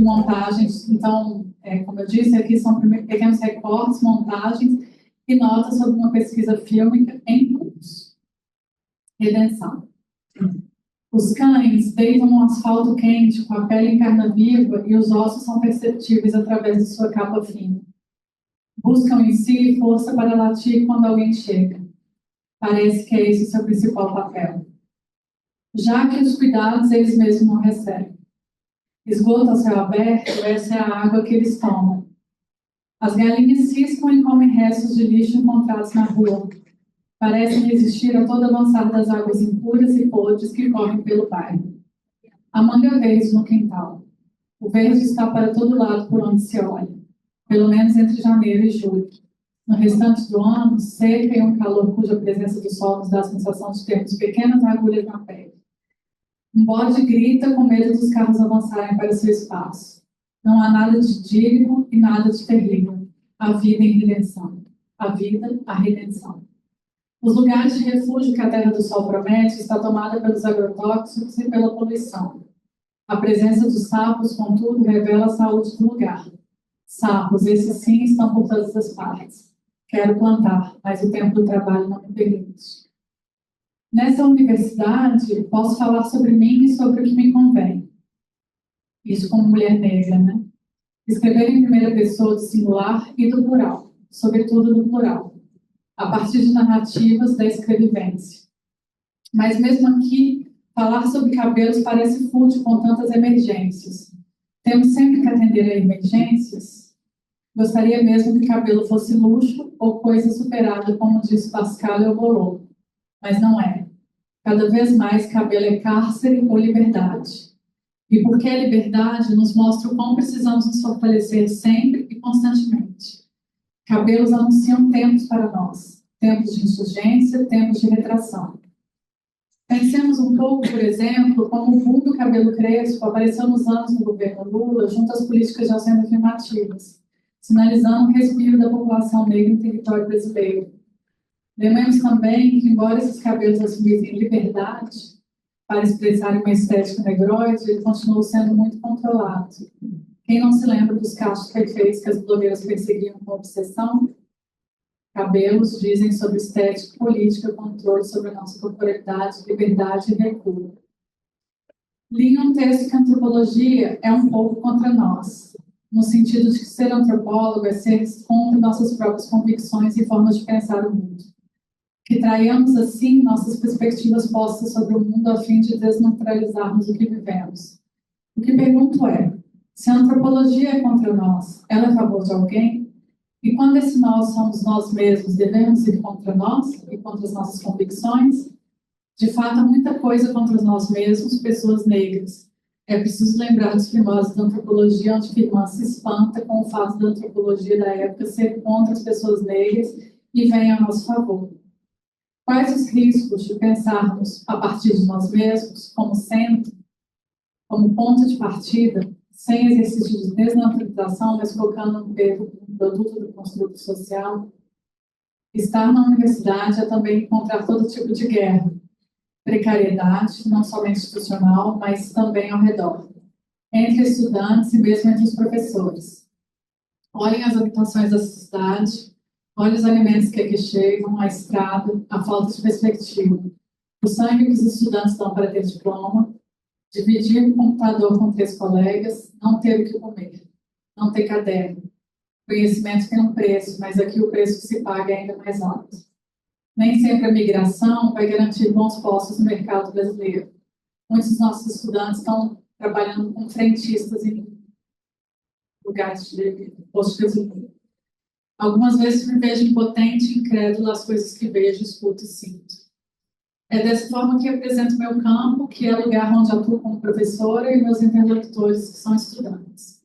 com montagens. Então, como eu disse, aqui são pequenos recortes, montagens e notas sobre uma pesquisa fílmica em curso. Redenção. Os cães deitam no asfalto quente, com a pele em carne viva e os ossos são perceptíveis através de sua capa fina. Buscam em si força para latir quando alguém chega. Parece que é esse o seu principal papel. Já que os cuidados eles mesmos não recebem. Esgoto a céu aberto, essa é a água que eles tomam. As galinhas ciscam e comem restos de lixo encontrados na rua. Parecem resistir a todo avançar das águas impuras e podres que correm pelo bairro. A manga verde no quintal. O verde está para todo lado por onde se olha, pelo menos entre janeiro e julho. No restante do ano, seca e um calor cuja presença do sol nos dá a sensação de termos pequenas agulhas na pele. Um bode grita com medo dos carros avançarem para seu espaço. Não há nada de idílico e nada de terrível. A vida em redenção. A vida, a redenção. Os lugares de refúgio que a Terra do Sol promete está tomada pelos agrotóxicos e pela poluição. A presença dos sapos, contudo, revela a saúde do lugar. Sapos, esses sim, estão por todas as partes. Quero plantar, mas o tempo do trabalho não me permite. Nessa universidade, posso falar sobre mim e sobre o que me convém. Isso como mulher negra, né? Escrever em primeira pessoa do singular e do plural, sobretudo do plural, a partir de narrativas da escrevivência. Mas mesmo aqui, falar sobre cabelos parece fútil com tantas emergências. Temos sempre que atender a emergências? Gostaria mesmo que cabelo fosse luxo ou coisa superada, como diz Pascal ou Bolot. Mas não é. Cada vez mais, cabelo é cárcere ou liberdade. E porque a liberdade nos mostra o quão precisamos nos fortalecer sempre e constantemente. Cabelos anunciam tempos para nós. Tempos de insurgência, tempos de retração. Pensemos um pouco, por exemplo, como o boom do cabelo crespo apareceu nos anos do governo Lula junto às políticas de auxílio afirmativas, sinalizando um respiro da população negra no território brasileiro. Lembremos também que, embora esses cabelos assumissem liberdade para expressarem uma estética negroide, ele continuou sendo muito controlado. Quem não se lembra dos casos perfeitos que as blogueiras perseguiam com obsessão? Cabelos dizem sobre estética, política, controle sobre a nossa corporalidade, liberdade e recuo. Li um texto que a antropologia é um pouco contra nós, no sentido de que ser antropólogo é ser contra nossas próprias convicções e formas de pensar o mundo. Que traiamos, assim, nossas perspectivas postas sobre o mundo a fim de desnaturalizarmos o que vivemos. O que pergunto é, se a antropologia é contra nós, ela é a favor de alguém? E quando esse nós somos nós mesmos, devemos ir contra nós e contra as nossas convicções? De fato, há muita coisa contra nós mesmos, pessoas negras. É preciso lembrar dos primórdios da antropologia, onde Firman se espanta com o fato da antropologia da época ser contra as pessoas negras e vem a nosso favor. Quais os riscos de pensarmos a partir de nós mesmos como centro, como ponto de partida, sem exercício de desnaturalização, mas focando no produto do construto social? Estar na universidade é também encontrar todo tipo de guerra, precariedade, não somente institucional, mas também ao redor, entre estudantes e mesmo entre os professores. Olhem as habitações da cidade, olhem os alimentos que aqui chegam, a estrada, a falta de perspectiva, o sangue que os estudantes dão para ter diploma, dividir o computador com 3 colegas, não ter o que comer, não ter caderno. Conhecimento tem um preço, mas aqui o preço que se paga é ainda mais alto. Nem sempre a migração vai garantir bons postos no mercado brasileiro. Muitos dos nossos estudantes estão trabalhando como frentistas em lugares de posto de gasolina. Algumas vezes me vejo impotente e incrédula às coisas que vejo, escuto e sinto. É dessa forma que apresento meu campo, que é o lugar onde atuo como professora, e meus interlocutores, que são estudantes.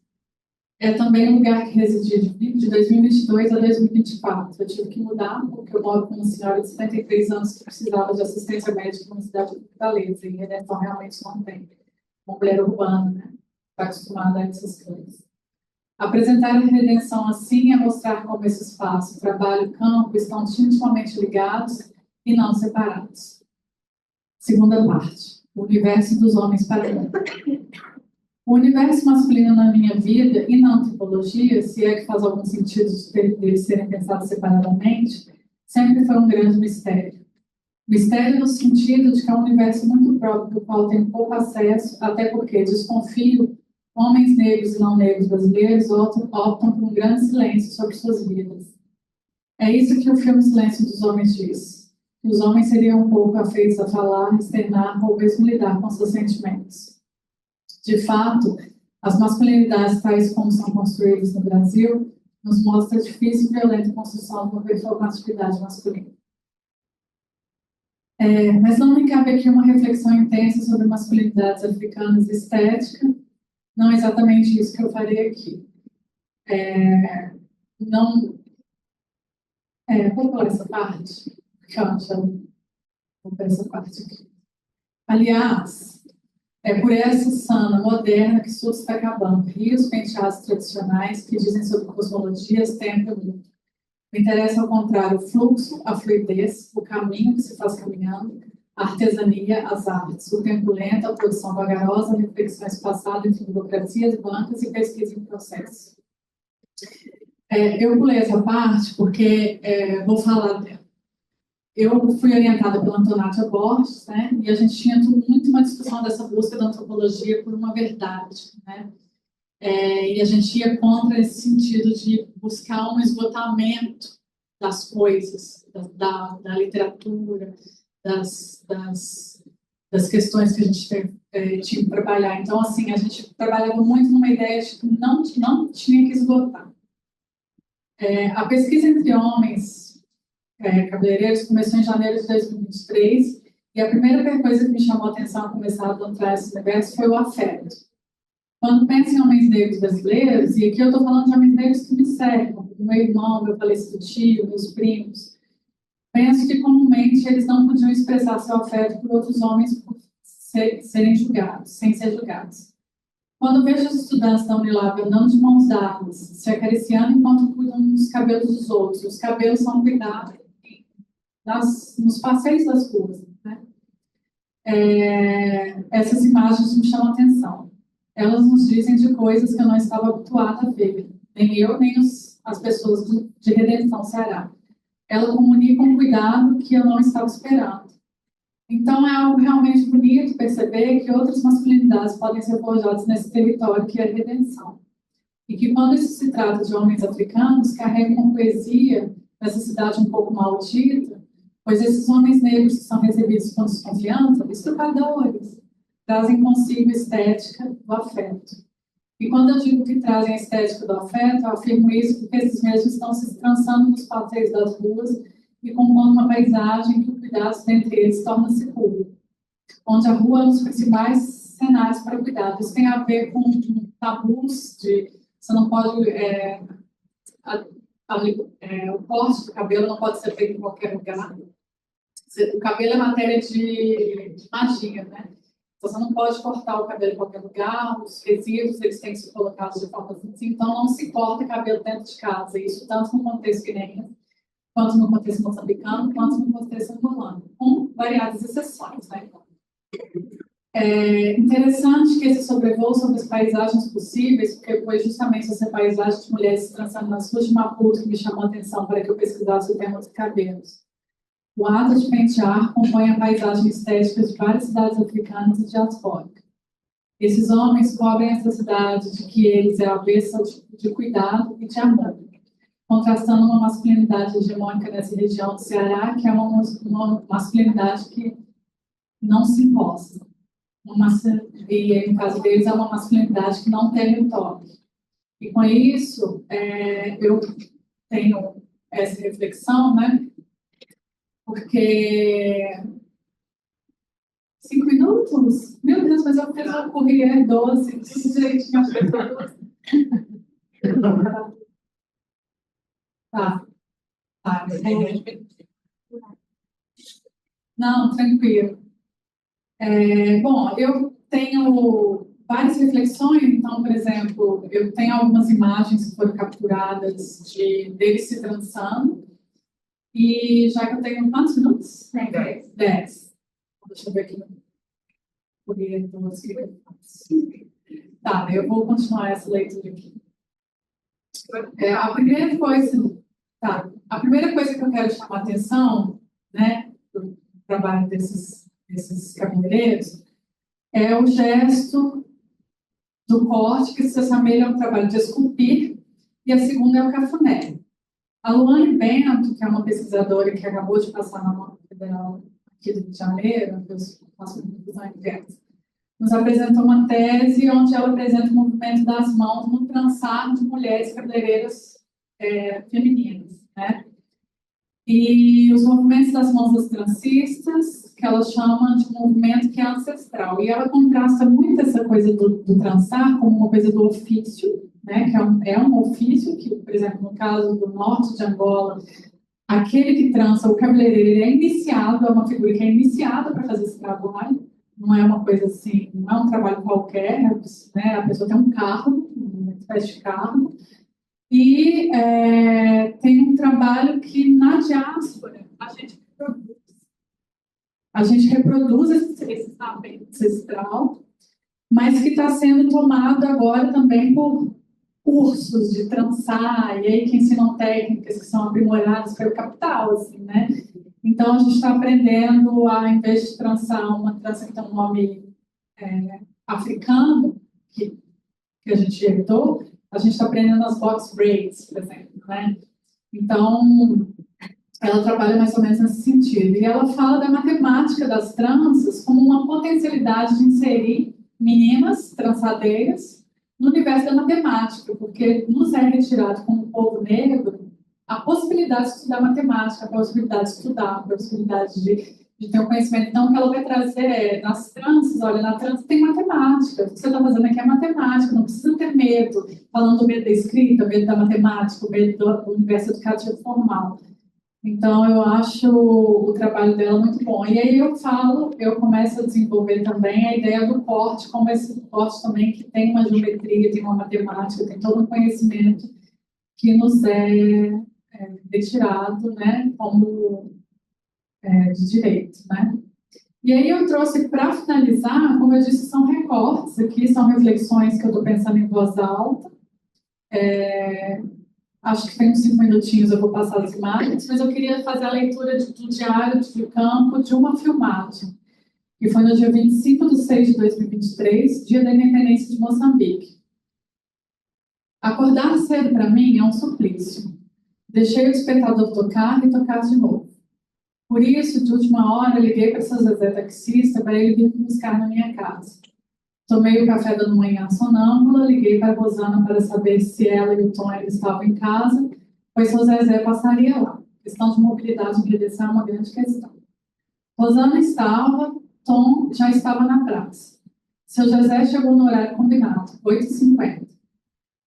É também um lugar que residi de 2022 a 2024. Eu tive que mudar, porque eu moro com uma senhora de 73 anos que precisava de assistência médica na cidade de Fortaleza, e Redenção realmente não tem. Uma mulher urbana, né? Está acostumada a essas coisas. Apresentar a redenção assim é mostrar como esse espaço, trabalho e campo estão intimamente ligados e não separados. Segunda parte, o universo dos homens para mim. O universo masculino na minha vida e na antropologia, se é que faz algum sentido deles serem pensados separadamente, sempre foi um grande mistério. Mistério no sentido de que é um universo muito próprio, do qual tenho pouco acesso, até porque, desconfio, homens negros e não negros brasileiros optam por um grande silêncio sobre suas vidas. É isso que o filme Silêncio dos Homens diz. Que os homens seriam um pouco afeitos a falar, externar ou mesmo lidar com seus sentimentos. De fato, as masculinidades tais como são construídas no Brasil nos mostra a difícil e violenta construção de uma performatividade masculina. Mas não me cabe aqui uma reflexão intensa sobre masculinidades africanas e estética. Não é exatamente isso que eu farei aqui. Vou pular essa parte, porque eu acho que eu vou para essa parte aqui. Aliás, é por essa sana moderna que tudo está acabando. Rios penteados tradicionais que dizem sobre cosmologias, tempo e mundo. Me interessa, ao contrário, o fluxo, a fluidez, o caminho que se faz caminhando, a artesania, as artes, o tempo lento, a produção vagarosa, reflexões passadas entre burocracias, bancas e pesquisa em processo. Eu pulei essa parte porque vou falar dela. Eu fui orientada pela Antonátia Borges, né, e a gente tinha muito uma discussão dessa busca da antropologia por uma verdade, né, e a gente ia contra esse sentido de buscar um esgotamento das coisas, da literatura, das questões que a gente tinha que trabalhar. Então, assim, a gente trabalhava muito numa ideia de que não tinha que esgotar. A pesquisa entre homens cabeleireiros começou em janeiro de 2023 e a primeira coisa que me chamou a atenção a começar a adentrar esse universo foi o afeto. Quando penso em homens negros brasileiros, e aqui eu estou falando de homens negros que me cercam, meu irmão, meu falecido tio, meus primos, penso que comumente eles não podiam expressar seu afeto por outros homens por serem julgados, sem ser julgados. Quando vejo os estudantes da Unilab andando de mãos dadas, se acariciando enquanto cuidam dos cabelos dos outros, os cabelos são cuidados nos passeios das ruas, né? Essas imagens me chamam a atenção. Elas nos dizem de coisas que eu não estava habituada a ver, nem eu, nem as pessoas de Redenção Ceará. Ela comunica um cuidado que eu não estava esperando. Então, é algo realmente bonito perceber que outras masculinidades podem ser forjadas nesse território que é a redenção. E que, quando isso se trata de homens africanos, carregam uma poesia, nessa cidade um pouco maldita, pois esses homens negros que são recebidos com desconfiança, estrupadores, trazem consigo a estética do afeto. E quando eu digo que trazem a estética do afeto, eu afirmo isso porque esses mesmos estão se trançando nos passeios das ruas e compondo uma paisagem que o cuidado entre eles torna-se público, onde a rua é um dos principais cenários para cuidado. Isso tem a ver com tabus de você não pode o corte do cabelo não pode ser feito em qualquer lugar. O cabelo é matéria de magia, né? Você não pode cortar o cabelo em qualquer lugar, os resíduos eles têm que ser colocados de forma assim, então não se corta cabelo dentro de casa, isso tanto no contexto guineense, quanto no contexto moçambicano, quanto no contexto angolano, com variadas exceções, né? É interessante que esse sobrevoo sobre as paisagens possíveis, porque foi justamente essa paisagem de mulheres se trançando nas ruas de Maputo que me chamou a atenção para que eu pesquisasse o tema dos cabelos. O ato de pentear compõe a paisagem estética de várias cidades africanas e diaspóricas. Esses homens cobrem essa cidade de que eles é a avessa de cuidado e de amor, contrastando uma masculinidade hegemônica nessa região do Ceará, que é uma masculinidade que não se imposta. E, no caso deles, é uma masculinidade que não tem o toque. E, com isso, eu tenho essa reflexão, né? Porque 5 minutos? Meu Deus, mas eu fiz um correr 12, tudo direitinho. Tá. Não, tranquilo. Bom, eu tenho várias reflexões, então, por exemplo, eu tenho algumas imagens que foram capturadas deles se trançando, e já que eu tenho quantos minutos? 10. 10. Deixa eu ver aqui. Tá, eu vou continuar essa leitura aqui. A primeira coisa, tá, a primeira coisa que eu quero chamar a atenção, né, do trabalho desses cabeleireiros, é o gesto do corte, que se assemelha ao trabalho de esculpir, e a segunda é o cafuné. A Luane Bento, que é uma pesquisadora que acabou de passar na Nova Federal aqui do Rio de Janeiro, que eu faço conclusão em Bento, nos apresentou uma tese onde ela apresenta o movimento das mãos no trançar de mulheres cabeleireiras femininas, né? E os movimentos das mãos das trancistas, que ela chama de um movimento que é ancestral. E ela contrasta muito essa coisa do trançar como uma coisa do ofício, né? Que é um ofício que, por exemplo, no caso do norte de Angola, aquele que trança, o cabeleireiro, ele é iniciado, é uma figura que é iniciada para fazer esse trabalho. Não é uma coisa assim, não é um trabalho qualquer, né? A pessoa tem um cargo, uma espécie de cargo. E tem um trabalho que, na diáspora, a gente reproduz. A gente reproduz esse saber ancestral, mas que está sendo tomado agora também por cursos de trançar, e aí que ensinam técnicas que são aprimoradas pelo capital, assim, né? Então, a gente está aprendendo a, em vez de trançar uma trança que tem um nome africano, que a gente herdou, a gente está aprendendo as box braids, por exemplo, né? Então, ela trabalha mais ou menos nesse sentido. E ela fala da matemática das tranças como uma potencialidade de inserir meninas trançadeiras no universo da matemática, porque nos é retirado como povo negro a possibilidade de estudar matemática, a possibilidade de estudar, a possibilidade de ter um conhecimento. Então, o que ela vai trazer nas tranças, olha, na trança tem matemática, o que você está fazendo aqui é matemática, não precisa ter medo, falando do medo da escrita, o medo da matemática, o medo do universo educativo formal. Então, eu acho o trabalho dela muito bom. E aí eu começo a desenvolver também a ideia do corte, como esse corte também que tem uma geometria, tem uma matemática, tem todo um conhecimento que nos é retirado, né, como de direito, né? E aí eu trouxe, para finalizar, como eu disse, são recortes aqui, são reflexões que eu estou pensando em voz alta. Acho que tem uns 5 minutinhos, eu vou passar as imagens, mas eu queria fazer a leitura do diário de campo de uma filmagem, que foi no dia 25/6/2023, dia da independência de Moçambique. Acordar cedo para mim é um suplício. Deixei o despertador tocar e tocar de novo. Por isso, de última hora, liguei para o seu Zezé taxista para ele vir me buscar na minha casa. Tomei o café da manhã sonâmbula, liguei para a Rosana para saber se ela e o Tom estavam em casa, pois seu Zezé passaria lá. Questão de mobilidade em redenção é uma grande questão. Rosana estava, Tom já estava na praça. Seu Zezé chegou no horário combinado, 8h50.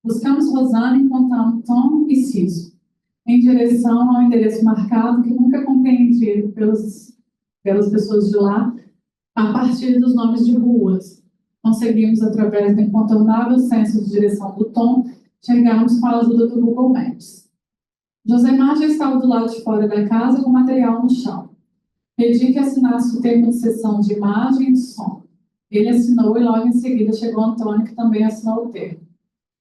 Buscamos Rosana e encontramos Tom e Cisco, em direção ao endereço marcado, que nunca é compreendido pelas pessoas de lá, a partir dos nomes de ruas. Conseguimos, através do incontornável senso de direção do Tom, chegarmos com a ajuda do Google Maps. Josemar já estava do lado de fora da casa com material no chão. Pedi que assinasse o termo de sessão de imagem e de som. Ele assinou e logo em seguida chegou Antônio, que também assinou o termo.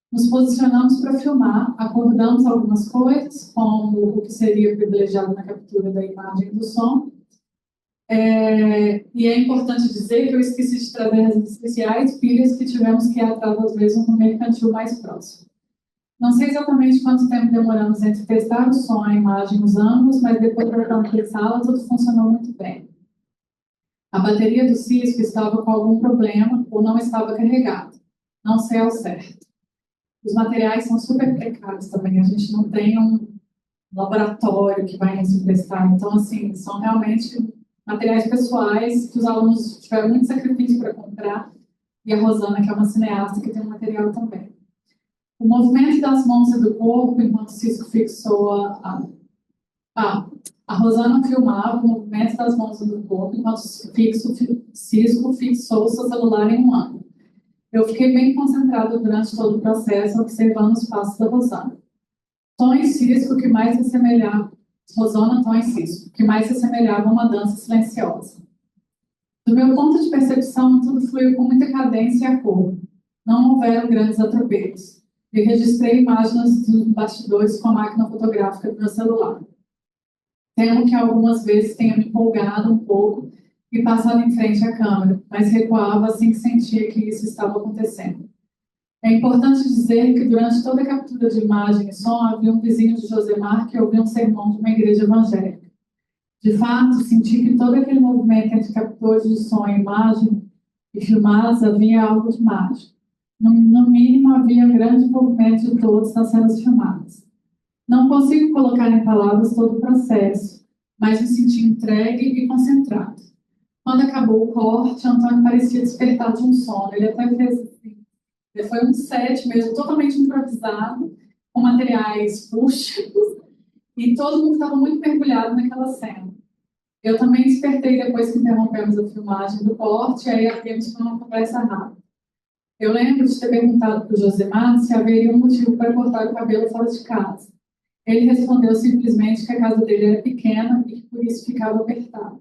Nos posicionamos para filmar, acordamos algumas coisas, como o que seria privilegiado na captura da imagem e do som. E é importante dizer que eu esqueci de trazer as especiais pilhas que tivemos que ir atrás, às vezes, no mercantil mais próximo. Não sei exatamente quanto tempo demoramos entre testar o som, a imagem, os ângulos, mas depois da sala, tudo funcionou muito bem. A bateria do Cisco estava com algum problema ou não estava carregada. Não sei ao certo. Os materiais são super precários também. A gente não tem um laboratório que vai nos emprestar. Então, assim, são realmente materiais pessoais que os alunos tiveram muito sacrifício para comprar. E a Rosana, que é uma cineasta, que tem um material também. O movimento das mãos e do corpo, enquanto o Cisco fixou a Rosana filmava o movimento das mãos e do corpo, enquanto o Cisco fixou seu celular em um ângulo. Eu fiquei bem concentrado durante todo o processo, observando os passos da Rosana. Tom e Cisco, que mais se assemelhava... Rosana, Tom e Cisco, que mais se assemelhava a uma dança silenciosa. Do meu ponto de percepção, tudo fluiu com muita cadência e acordo. não houveram grandes atropelos. Eu registrei imagens dos bastidores com a máquina fotográfica do meu celular. Temo que algumas vezes tenha me empolgado um pouco e passado em frente à câmera, mas recuava assim que sentia que isso estava acontecendo. É importante dizer que durante toda a captura de imagem e som havia um vizinho de Josemar que ouvia um sermão de uma igreja evangélica. De fato, senti que todo aquele movimento entre captores de som e imagem e filmados havia algo de mágico. No mínimo, havia um grande envolvimento de todos nas cenas filmadas. Não consigo colocar em palavras todo o processo, mas me senti entregue e concentrado. Quando acabou o corte, Antônio parecia despertar de um sono. Ele até fez assim. Foi um set mesmo, totalmente improvisado, com materiais rústicos, e todo mundo estava muito mergulhado naquela cena. Eu também despertei depois que interrompemos a filmagem do corte, e aí abrimos para uma conversa rápida. Eu lembro de ter perguntado para o Josemar se haveria um motivo para cortar o cabelo fora de casa. Ele respondeu simplesmente que a casa dele era pequena e que por isso ficava apertado.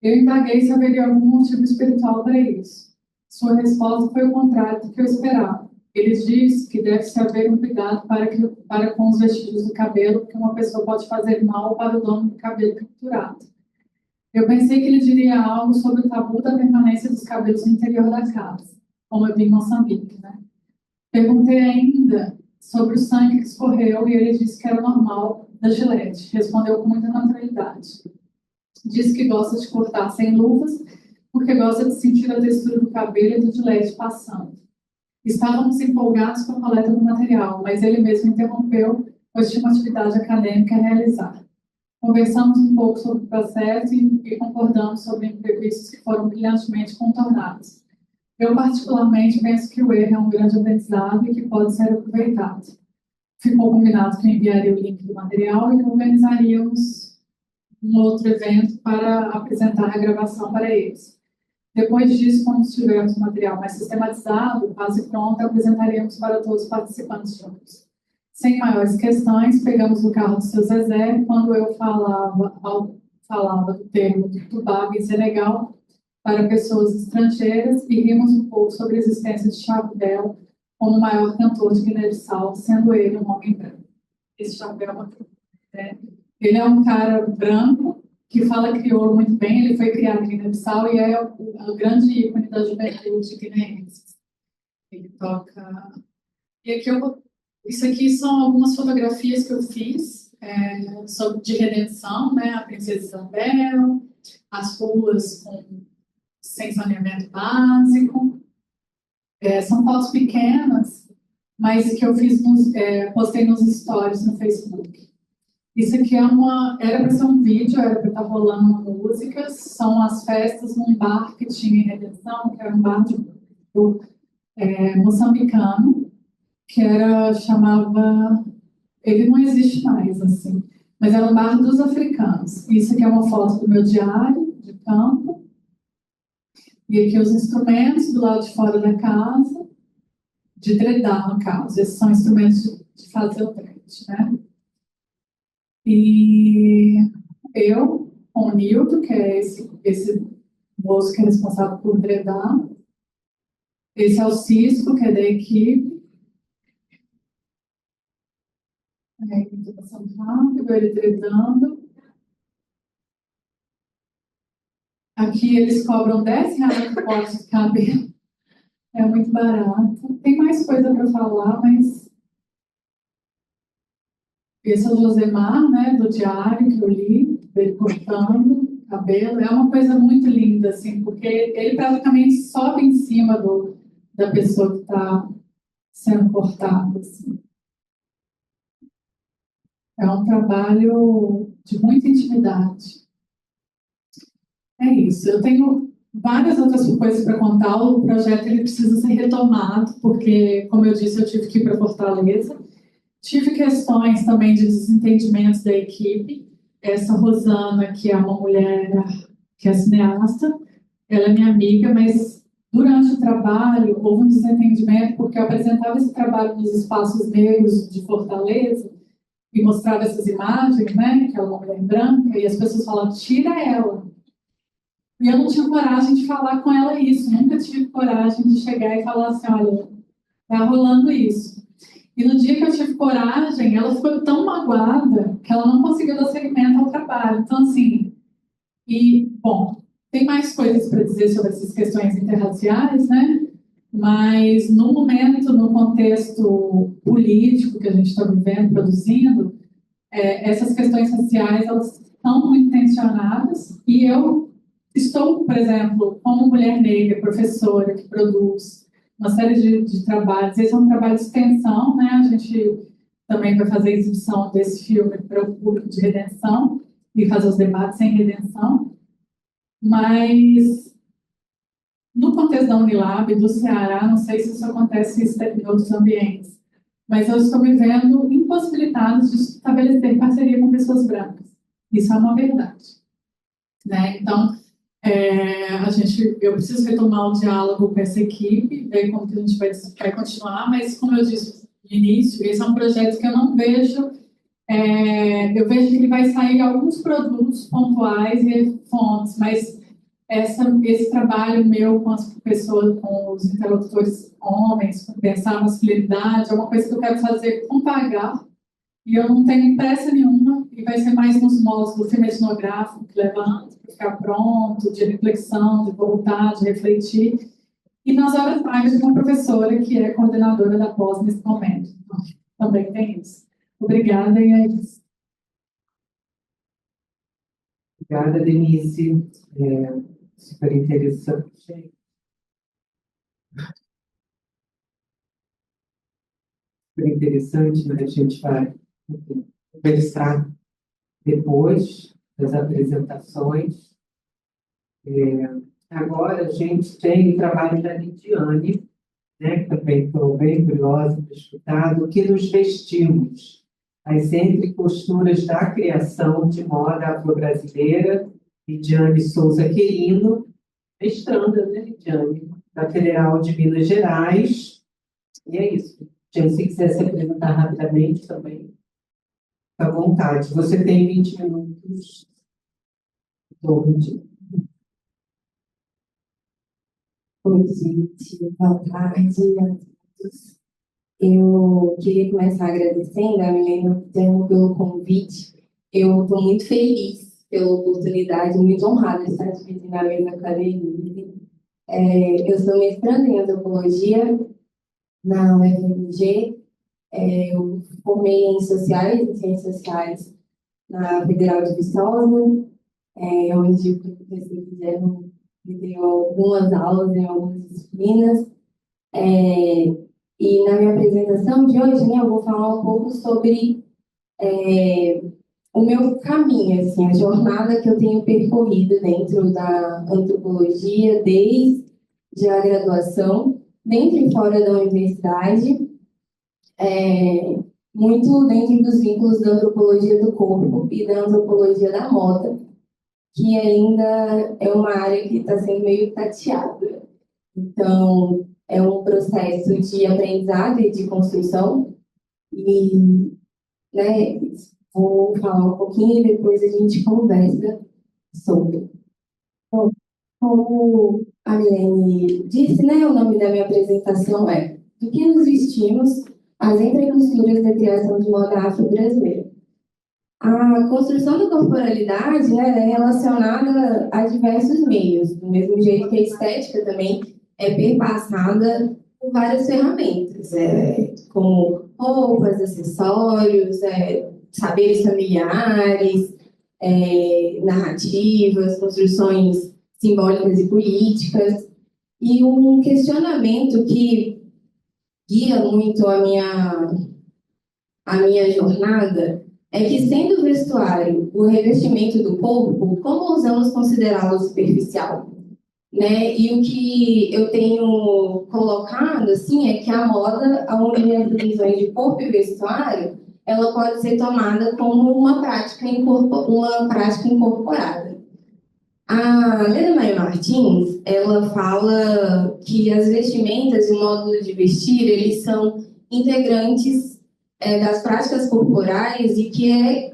Eu indaguei se haveria algum motivo espiritual para isso. Sua resposta foi o contrário do que eu esperava. Ele disse que deve-se haver um cuidado para com os vestígios do cabelo, porque uma pessoa pode fazer mal para o dono do cabelo capturado. Eu pensei que ele diria algo sobre o tabu da permanência dos cabelos no interior da casa, como eu vi em Moçambique, né? Perguntei ainda sobre o sangue que escorreu e ele disse que era normal da Gillette. Respondeu com muita naturalidade. Disse que gosta de cortar sem luvas, porque gosta de sentir a textura do cabelo e do Gillette passando. Estávamos empolgados com a coleta do material, mas ele mesmo interrompeu, pois tinha uma atividade acadêmica a realizar. Conversamos um pouco sobre o processo e concordamos sobre imprevistos que foram brilhantemente contornados. Eu, particularmente, penso que o erro é um grande aprendizado e que pode ser aproveitado. Ficou combinado que eu enviaria o link do material e que organizaríamos um outro evento para apresentar a gravação para eles. Depois disso, quando tivermos o material mais sistematizado, quase pronto, apresentaríamos para todos os participantes juntos. Sem maiores questões, pegamos o carro do seu Zezé. Quando eu falava do termo do Tubab em Senegal para pessoas estrangeiras e rimos um pouco sobre a existência de Chapéu como o maior cantor de Guiné-Bissau, sendo ele um homem branco. Esse Chapéu ele é um cara branco que fala crioulo muito bem, ele foi criado em Guiné-Bissau e é o grande ícone da juventude guineense. Ele toca... E aqui isso aqui são algumas fotografias que eu fiz de redenção, né? A Princesa Isabel, as ruas sem saneamento básico. São fotos pequenas, mas que eu fiz postei nos stories no Facebook. Isso aqui era para ser um vídeo, era para estar rolando músicas, são as festas num bar que tinha em Redenção, que era um bar moçambicano, que chamava, ele não existe mais, assim, mas era um bar dos africanos. Isso aqui é uma foto do meu diário de campo, e aqui os instrumentos do lado de fora da casa, de dredar, no caso, esses são instrumentos de fazer o dread, né? E eu, com o Nilton, que é esse moço que é responsável por dredar. Esse é o Cisco, que é da equipe. Estou passando rápido, ele dredando. Aqui eles cobram R$10 por corte de cabelo. É muito barato. Tem mais coisa para falar, mas... Esse é o Josemar, né, do diário que eu li, dele cortando cabelo. É uma coisa muito linda, assim, porque ele praticamente sobe em cima da pessoa que está sendo cortada, assim. É um trabalho de muita intimidade. É isso. Eu tenho várias outras coisas para contar. O projeto ele precisa ser retomado, porque, como eu disse, eu tive que ir para Fortaleza. Tive questões também de desentendimentos da equipe. Essa Rosana, que é uma mulher que é cineasta, ela é minha amiga, mas durante o trabalho houve um desentendimento, porque eu apresentava esse trabalho nos espaços negros de Fortaleza e mostrava essas imagens, né, que é uma mulher branca, e as pessoas falavam, tira ela. E eu não tinha coragem de falar com ela isso, nunca tive coragem de chegar e falar assim, olha, tá rolando isso. E no dia que eu tive coragem, ela ficou tão magoada que ela não conseguiu dar seguimento ao trabalho. Então, assim, bom, tem mais coisas para dizer sobre essas questões interraciais, né? Mas no momento, no contexto político que a gente está vivendo, produzindo, essas questões raciais, elas estão muito tensionadas, e eu estou, por exemplo, como mulher negra, professora, que produz uma série de trabalhos. Esse é um trabalho de extensão, né? A gente também vai fazer a exibição desse filme para o público de redenção e fazer os debates sem redenção. Mas, no contexto da Unilab, do Ceará, não sei se isso acontece em outros ambientes, mas eu estou me vendo impossibilitada de estabelecer parceria com pessoas brancas. Isso é uma verdade, né? Então, eu preciso retomar o diálogo com essa equipe, ver como que a gente vai continuar, mas, como eu disse no início, esse é um projeto que eu não vejo. Eu vejo que ele vai sair alguns produtos pontuais e fontes, mas esse trabalho meu com as pessoas, com os interlocutores homens, com pensar a masculinidade, é uma coisa que eu quero fazer com pagar, e eu não tenho pressa nenhuma, e vai ser mais nos moldes do filme etnográfico, que leva anos para ficar pronto, de reflexão, de voltar, de refletir, e nas horas vagas de uma professora que é coordenadora da pós nesse momento. Então, também tem isso. Obrigada, e é isso. Obrigada, Denise. Super interessante. Super interessante, né? A gente vai conversar depois das apresentações. Agora a gente tem o trabalho da Lidiane, né? Que também estou bem curiosa para escutar, do que nos vestimos, as entrecosturas da criação de moda afro-brasileira. Lidiane Souza Querino, mestranda, né, Lidiane, da Federal de Minas Gerais. E é isso. Gente, se quiser se apresentar rapidamente também, fica à vontade. Você tem 20 minutos. Oi, gente. Boa tarde a todos. Eu queria começar agradecendo a Milena pelo convite. Eu estou muito feliz pela oportunidade, muito honrada de estar dividindo a mesa com a Denise. Eu sou mestranda em antropologia na UFMG. Eu formei em sociais e ciências sociais na Federal de Viçosa, onde o professor Guilherme me deu algumas aulas em algumas disciplinas. E na minha apresentação de hoje, né, eu vou falar um pouco sobre o meu caminho, assim, a jornada que eu tenho percorrido dentro da antropologia, desde a graduação, dentro e fora da universidade, muito dentro dos vínculos da antropologia do corpo e da antropologia da moda, que ainda é uma área que está sendo meio tateada. Então, é um processo de aprendizado e de construção, e, né, vou falar um pouquinho e depois a gente conversa sobre. Bom, como a Milene disse, né, o nome da minha apresentação é Do que nos vestimos, as entrecosturas da criação de moda afro-brasileira. A construção da corporalidade, né, é relacionada a diversos meios, do mesmo jeito que a estética também é perpassada por várias ferramentas, como roupas, acessórios, saberes familiares, narrativas, construções simbólicas e políticas. E um questionamento que guia muito a minha jornada é que, sendo o vestuário o revestimento do corpo, como ousamos considerá-lo superficial? Né? E o que eu tenho colocado assim, é que a moda, ao unir as divisões de corpo e vestuário, ela pode ser tomada como uma prática incorporada. A Leda Maia Martins, ela fala que as vestimentas e o modo de vestir, eles são integrantes das práticas corporais e que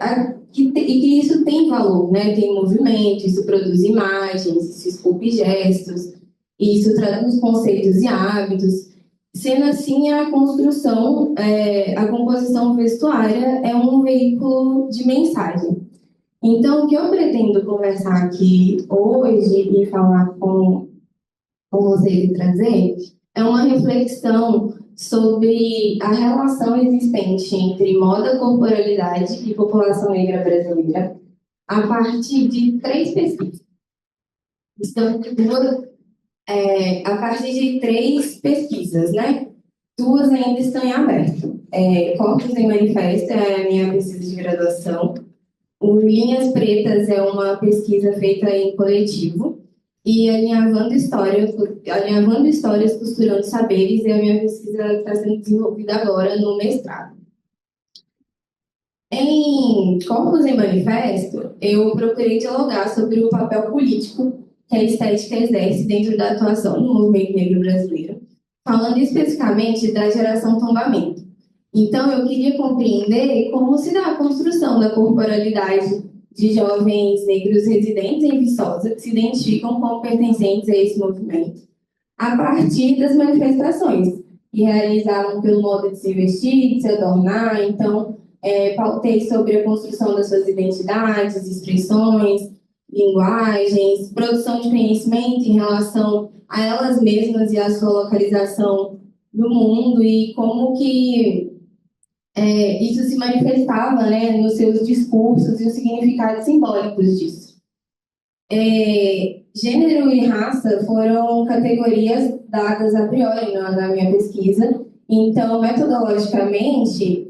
isso tem valor, né? Tem movimento, isso produz imagens, isso esculpe gestos, isso traduz conceitos e hábitos. Sendo assim, a construção, a composição vestuária é um veículo de mensagem. Então, o que eu pretendo conversar aqui hoje e falar com vocês e trazer é uma reflexão sobre a relação existente entre moda, corporalidade e população negra brasileira a partir de 3 pesquisas. Então, a partir de 3 pesquisas, né? 2 ainda estão em aberto. Corpos em Manifesto é a minha pesquisa de graduação. O Linhas Pretas é uma pesquisa feita em coletivo. E Alinhavando Histórias, Costurando Saberes é a minha pesquisa que está sendo desenvolvida agora no mestrado. Em Corpos em Manifesto, eu procurei dialogar sobre o papel político que a estética exerce dentro da atuação do movimento negro brasileiro, falando especificamente da geração tombamento. Então, eu queria compreender como se dá a construção da corporalidade de jovens negros residentes em Viçosa, que se identificam como pertencentes a esse movimento, a partir das manifestações que realizavam pelo modo de se vestir, de se adornar. Então, pautei sobre a construção das suas identidades, expressões, linguagens, produção de conhecimento em relação a elas mesmas e a sua localização no mundo e como que isso se manifestava, né, nos seus discursos e os significados simbólicos disso. Gênero e raça foram categorias dadas a priori na minha pesquisa. Então, metodologicamente,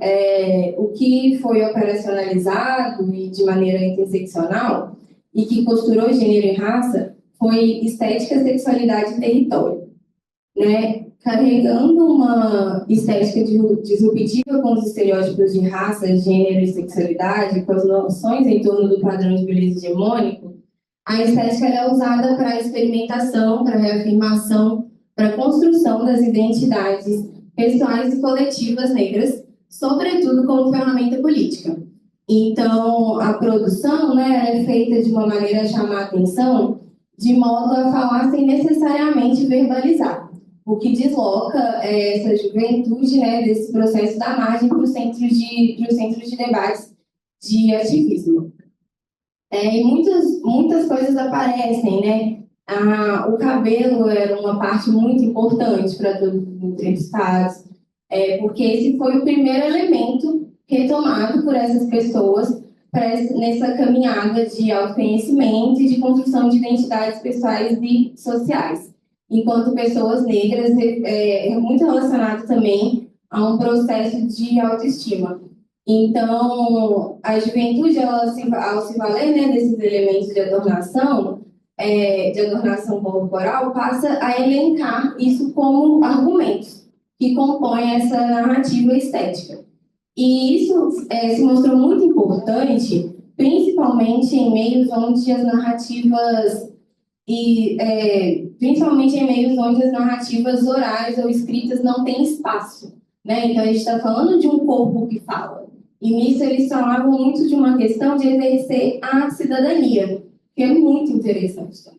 o que foi operacionalizado e de maneira interseccional e que costurou gênero e raça foi estética, sexualidade e território, né? Carregando uma estética disruptiva com os estereótipos de raça, gênero e sexualidade, com as noções em torno do padrão de beleza hegemônico, a estética é usada para experimentação, para reafirmação, para construção das identidades pessoais e coletivas negras, sobretudo como ferramenta política. Então, a produção, né, é feita de uma maneira a chamar a atenção, de modo a falar sem necessariamente verbalizar, o que desloca essa juventude, né, desse processo da margem para os centros de debates de ativismo. E muitas coisas aparecem, né? O cabelo era uma parte muito importante para todos os entrevistados, porque esse foi o primeiro elemento retomado por essas pessoas nessa caminhada de autoconhecimento e de construção de identidades pessoais e sociais. Enquanto pessoas negras, é muito relacionado também a um processo de autoestima. Então, a juventude, ao se valer, né, desses elementos de adornação corporal, passa a elencar isso como argumentos que compõem essa narrativa estética. E isso se mostrou muito importante, principalmente em meios onde as narrativas orais ou escritas não têm espaço, né? Então, a gente está falando de um corpo que fala. E nisso eles falavam muito de uma questão de exercer a cidadania, que é muito interessante.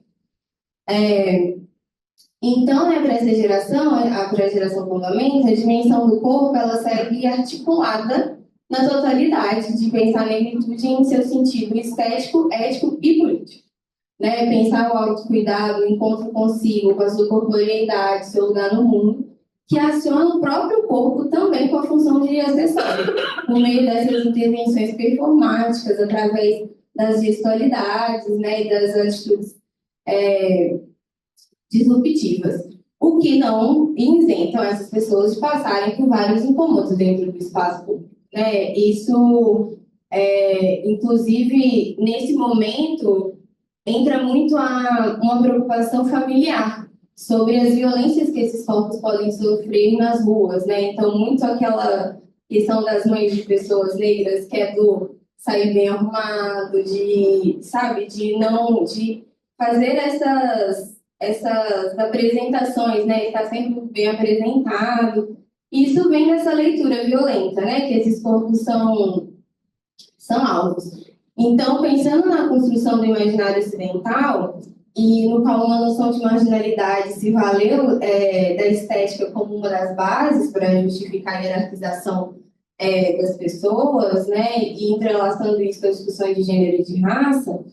Então, né, para essa geração, para a geração Tombamento, a dimensão do corpo ela segue articulada na totalidade de pensar a negritude em seu sentido estético, ético e político. Né? Pensar o autocuidado, o encontro consigo, com a sua corporeidade, seu lugar no mundo, que aciona o próprio corpo também com a função de acessório, por meio dessas intervenções performáticas, através das gestualidades, né, e das atitudes disruptivas, o que não isentam essas pessoas de passarem por vários incômodos dentro do espaço público. Né? Isso, inclusive, nesse momento, entra muito uma preocupação familiar sobre as violências que esses corpos podem sofrer nas ruas, né? Então, muito aquela questão das mães de pessoas negras, que é do sair bem arrumado, de fazer essas apresentações, né? Estar sempre bem apresentado. Isso vem dessa leitura violenta, né? Que esses corpos são alvos. Então, pensando na construção do imaginário ocidental, e no qual uma noção de marginalidade se valeu da estética como uma das bases para justificar a hierarquização das pessoas, né, e entrelaçando isso com as discussões de gênero e de raça,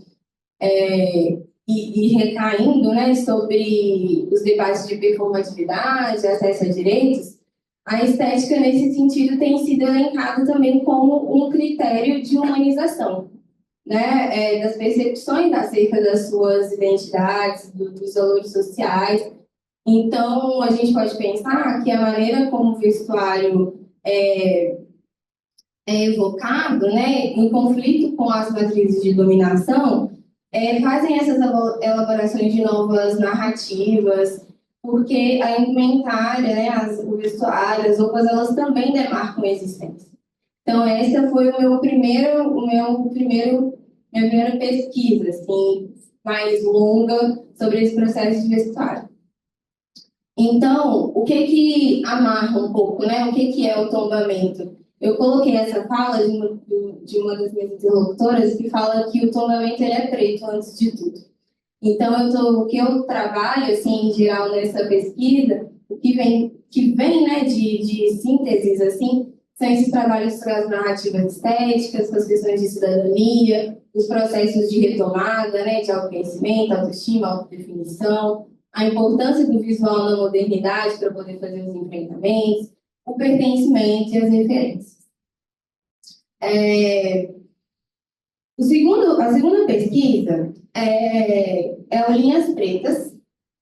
e recaindo, né, sobre os debates de performatividade, acesso a direitos, a estética, nesse sentido, tem sido elencada também como um critério de humanização, né, das percepções acerca das suas identidades, dos valores sociais. Então, a gente pode pensar que a maneira como o vestuário é evocado, né, em conflito com as matrizes de dominação, fazem essas elaborações de novas narrativas, porque a indumentária, né, o vestuário, as roupas, elas também demarcam existência. Então, essa foi minha primeira pesquisa, assim, mais longa sobre esse processo de vestuário. Então, o que amarra um pouco, né? O que é o tombamento? Eu coloquei essa fala de uma das minhas interlocutoras que fala que o tombamento ele é preto antes de tudo. Então, o que eu trabalho, assim, em geral, nessa pesquisa, o que vem né, de sínteses, assim, são esses trabalhos sobre as narrativas estéticas, com as questões de cidadania, os processos de retomada, né, de autoconhecimento, autoestima, autodefinição, a importância do visual na modernidade para poder fazer os enfrentamentos, o pertencimento e as referências. A segunda pesquisa é o Linhas Pretas.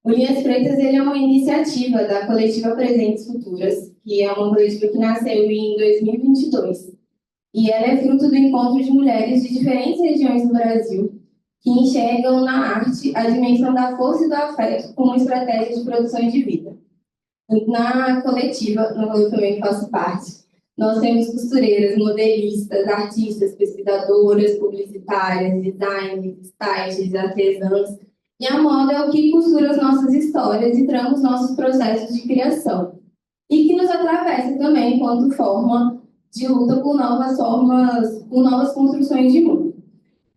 O Linhas Pretas ele é uma iniciativa da coletiva Presentes Futuras, que é uma coletiva que nasceu em 2022. E ela é fruto do encontro de mulheres de diferentes regiões do Brasil que enxergam na arte a dimensão da força e do afeto como estratégia de produção de vida. Na coletiva, no qual eu também faço parte, nós temos costureiras, modelistas, artistas, pesquisadoras, publicitárias, designers, stylists, artesãs. E a moda é o que costura as nossas histórias e trama os nossos processos de criação. E que nos atravessa também enquanto forma de luta por novas formas, por novas construções de mundo.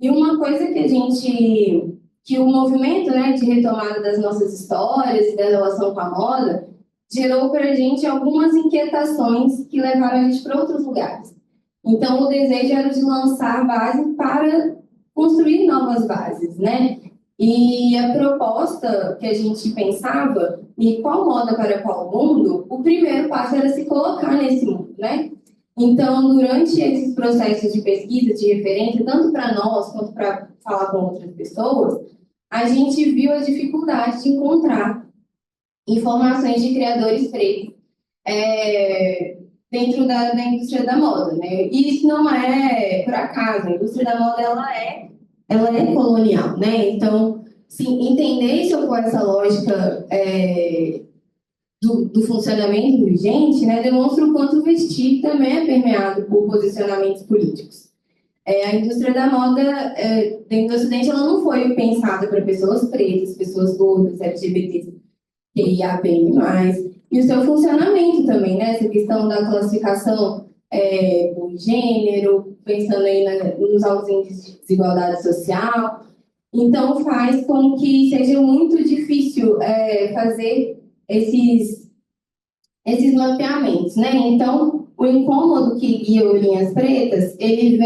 E uma coisa que o movimento, né, de retomada das nossas histórias e da relação com a moda gerou para a gente algumas inquietações que levaram a gente para outros lugares. Então, o desejo era de lançar base para construir novas bases, né? E a proposta que a gente pensava, e qual moda para qual mundo, o primeiro passo era se colocar nesse mundo, né? Então, durante esses processos de pesquisa, de referência, tanto para nós quanto para falar com outras pessoas, a gente viu a dificuldade de encontrar informações de criadores pretos dentro da indústria da moda, né? E isso não é por acaso. A indústria da moda ela é colonial, né? Então, sim, entender e opor essa lógica do funcionamento vigente, né, demonstra o quanto o vestir também é permeado por posicionamentos políticos. A indústria da moda, dentro do Ocidente, ela não foi pensada para pessoas pretas, pessoas gordas, LGBTs, QIAPN+, e o seu funcionamento também, né, essa questão da classificação por gênero, pensando aí nos altos índices de desigualdade social. Então, faz com que seja muito difícil fazer esses mapeamentos, né? Então, o incômodo que guia o Linhas Pretas, ele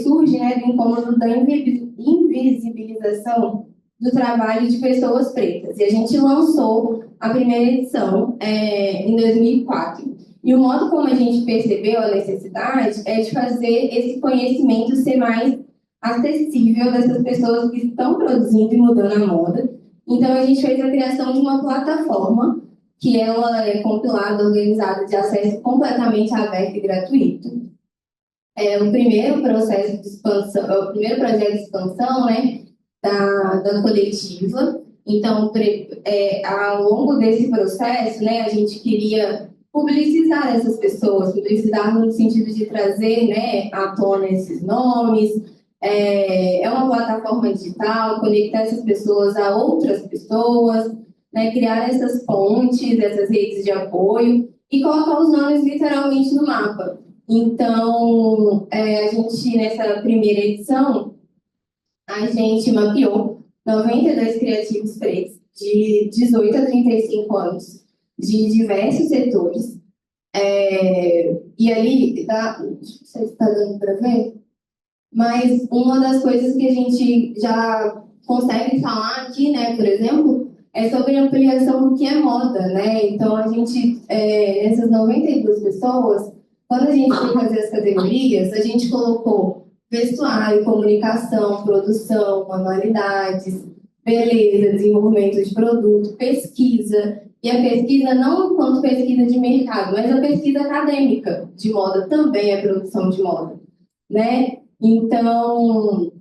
surge, né, do incômodo da invisibilização do trabalho de pessoas pretas. E a gente lançou a primeira edição em 2004. E o modo como a gente percebeu a necessidade é de fazer esse conhecimento ser mais acessível dessas pessoas que estão produzindo e mudando a moda. Então, a gente fez a criação de uma plataforma que ela é compilada, organizada, de acesso completamente aberto e gratuito. O primeiro processo de expansão, o primeiro projeto de expansão, né, da coletiva. Então, ao longo desse processo, né, a gente queria publicizar essas pessoas, publicizar no sentido de trazer, né, à tona esses nomes. É uma plataforma digital, conectar essas pessoas a outras pessoas, né, criar essas pontes, essas redes de apoio e colocar os nomes literalmente no mapa. Então, a gente, nessa primeira edição, a gente mapeou 92 criativos pretos, de 18 a 35 anos, de diversos setores. E ali, não sei se está dando para ver, mas uma das coisas que a gente já consegue falar aqui, né, por exemplo, é sobre a ampliação do que é moda, né? Então, a gente, essas 92 pessoas, quando a gente foi fazer as categorias, a gente colocou vestuário, comunicação, produção, manualidades, beleza, desenvolvimento de produto, pesquisa. E a pesquisa não enquanto pesquisa de mercado, mas a pesquisa acadêmica de moda também é produção de moda, né? Então,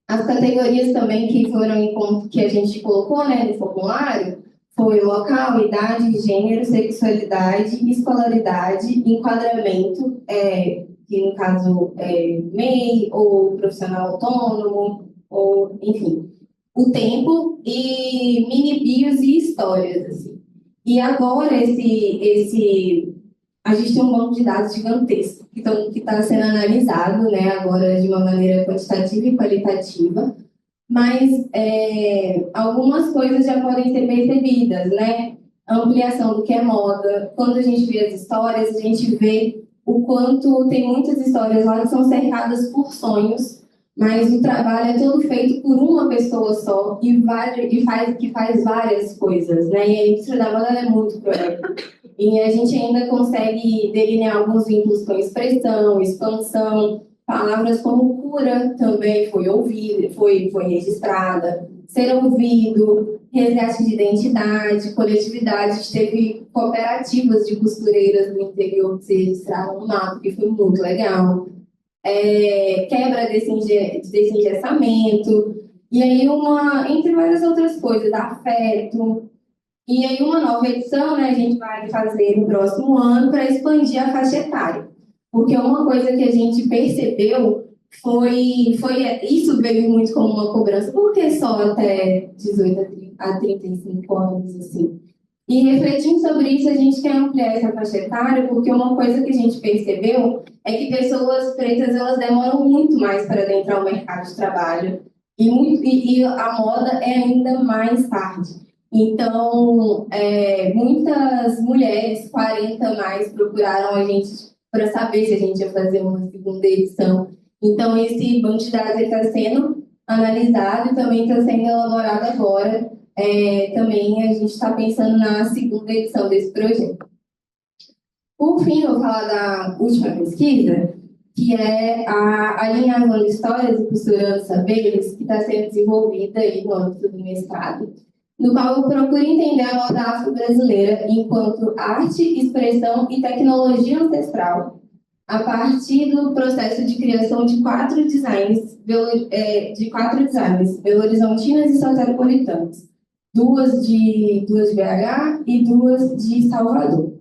as categorias também que foram que a gente colocou, né, no formulário, foi local, idade, gênero, sexualidade, escolaridade, enquadramento, que no caso é MEI, ou profissional autônomo, ou, enfim, o tempo e mini-bios e histórias, assim. E agora, a gente tem um banco de dados gigantesco que está sendo analisado, né, agora de uma maneira quantitativa e qualitativa, mas algumas coisas já podem ser percebidas, né? A ampliação do que é moda. Quando a gente vê as histórias, a gente vê o quanto tem muitas histórias lá que são cercadas por sonhos, mas o trabalho é todo feito por uma pessoa só que faz várias coisas, né? E a indústria da moda é muito cruel. E a gente ainda consegue delinear alguns vínculos com expressão, expansão, palavras como cura também foi registrada, ser ouvido, resgate de identidade, coletividade. Teve cooperativas de costureiras do interior que se registraram no mapa, que foi muito legal. Quebra desse engessamento, e aí entre várias outras coisas, afeto. E aí uma nova edição, né, a gente vai fazer no próximo ano para expandir a faixa etária. Porque uma coisa que a gente percebeu isso veio muito como uma cobrança, por que só até 18 a 35 anos, assim? E refletindo sobre isso, a gente quer ampliar essa faixa etária, porque uma coisa que a gente percebeu é que pessoas pretas, elas demoram muito mais para adentrar o mercado de trabalho, e a moda é ainda mais tarde. Então, muitas mulheres, 40 mais, procuraram a gente para saber se a gente ia fazer uma segunda edição. Então, esse banco de dados está sendo analisado e também está sendo elaborado agora. Também a gente está pensando na segunda edição desse projeto. Por fim, eu vou falar da última pesquisa, que é a alinhação de histórias e costurando saberes, que está sendo desenvolvida aí no âmbito do mestrado, no qual eu procuro entender a moda afro-brasileira enquanto arte, expressão e tecnologia ancestral, a partir do processo de criação de quatro designs belo-horizontinas e soteropolitanas, duas de BH e duas de Salvador.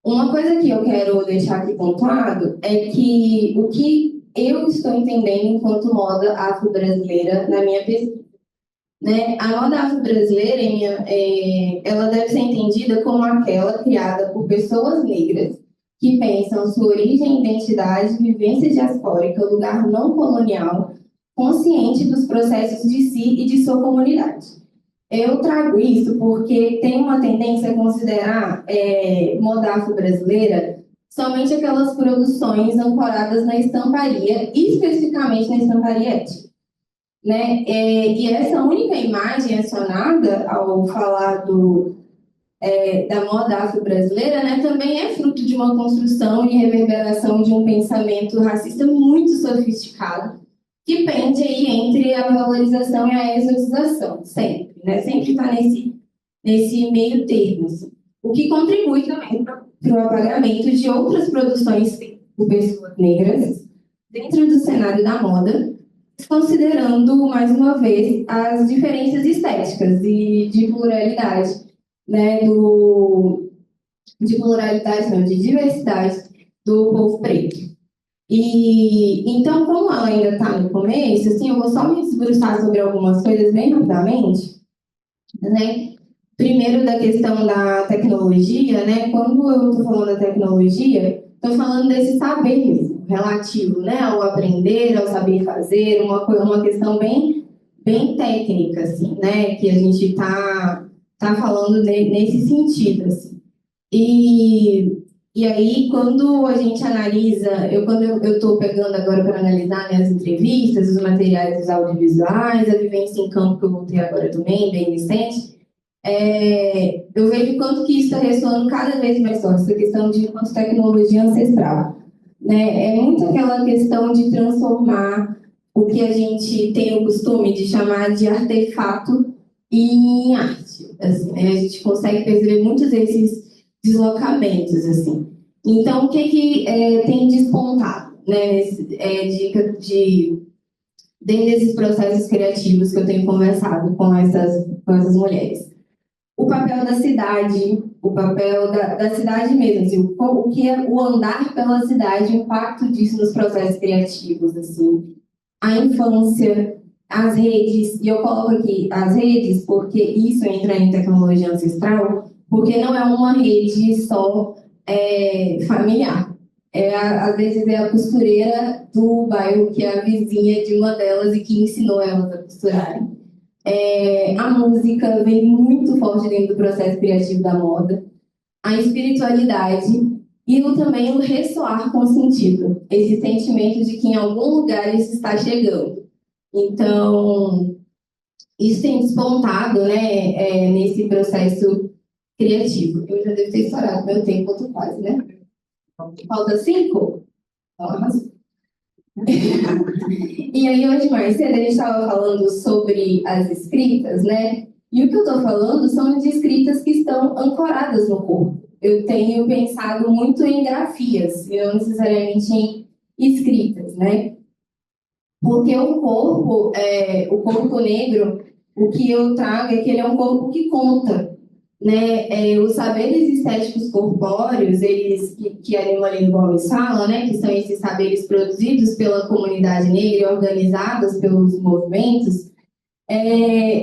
Uma coisa que eu quero deixar aqui pontuado é que o que eu estou entendendo enquanto moda afro-brasileira na minha pesquisa, né? A moda afro-brasileira, ela deve ser entendida como aquela criada por pessoas negras que pensam sua origem, identidade, vivência diaspórica, lugar não colonial, consciente dos processos de si e de sua comunidade. Eu trago isso porque tem uma tendência a considerar moda afro-brasileira somente aquelas produções ancoradas na estamparia, especificamente na estamparia étnica, né? E essa única imagem acionada ao falar da moda afro-brasileira, né, também é fruto de uma construção e reverberação de um pensamento racista muito sofisticado, que pende aí entre a valorização e a exotização, sempre, né? Sempre está nesse meio termo, assim. O que contribui também para o apagamento de outras produções por pessoas negras dentro do cenário da moda, considerando, mais uma vez, as diferenças estéticas e de pluralidade, né, de diversidade do povo preto. E então, como ela ainda está no começo, assim, eu vou só me debruçar sobre algumas coisas bem rapidamente, né? Primeiro, da questão da tecnologia, né? Quando eu estou falando da tecnologia, estou falando desse saber mesmo. relativo, né, ao aprender, ao saber fazer, uma questão bem técnica, assim, né, que a gente tá falando nesse sentido, assim. E aí, quando a gente analisa, quando eu estou pegando agora para analisar, né, as entrevistas, os materiais dos audiovisuais, a vivência em campo que eu voltei agora também, bem recente, eu vejo quanto que isso está ressoando cada vez mais forte, essa questão de quanto tecnologia ancestral, né? É muito aquela questão de transformar o que a gente tem o costume de chamar de artefato em arte, assim, né? A gente consegue perceber muitos desses deslocamentos, assim. Então, o que tem despontado, né, dentro desses processos criativos que eu tenho conversado com essas mulheres? O papel da cidade, o papel da cidade mesmo, assim, o que é o andar pela cidade, o impacto disso nos processos criativos, assim, a infância, as redes, e eu coloco aqui as redes porque isso entra em tecnologia ancestral, porque não é uma rede só familiar. Às vezes é a costureira do bairro que é a vizinha de uma delas e que ensinou elas a costurarem. A música vem muito forte dentro do processo criativo da moda, a espiritualidade e também o ressoar com sentido, esse sentimento de que em algum lugar isso está chegando. Então, isso tem despontado, né, nesse processo criativo. Eu já devo ter estourado meu tempo, eu tô quase, né? Falta 5? E aí, hoje mais cedo, a gente estava falando sobre as escritas, né? E o que eu estou falando são de escritas que estão ancoradas no corpo. Eu tenho pensado muito em grafias, e não necessariamente em escritas, né? Porque o corpo negro, o que eu trago é que ele é um corpo que conta, né? Os saberes estéticos corpóreos, eles que a Lima Gomes fala, né? Que são esses saberes produzidos pela comunidade negra e organizados pelos movimentos,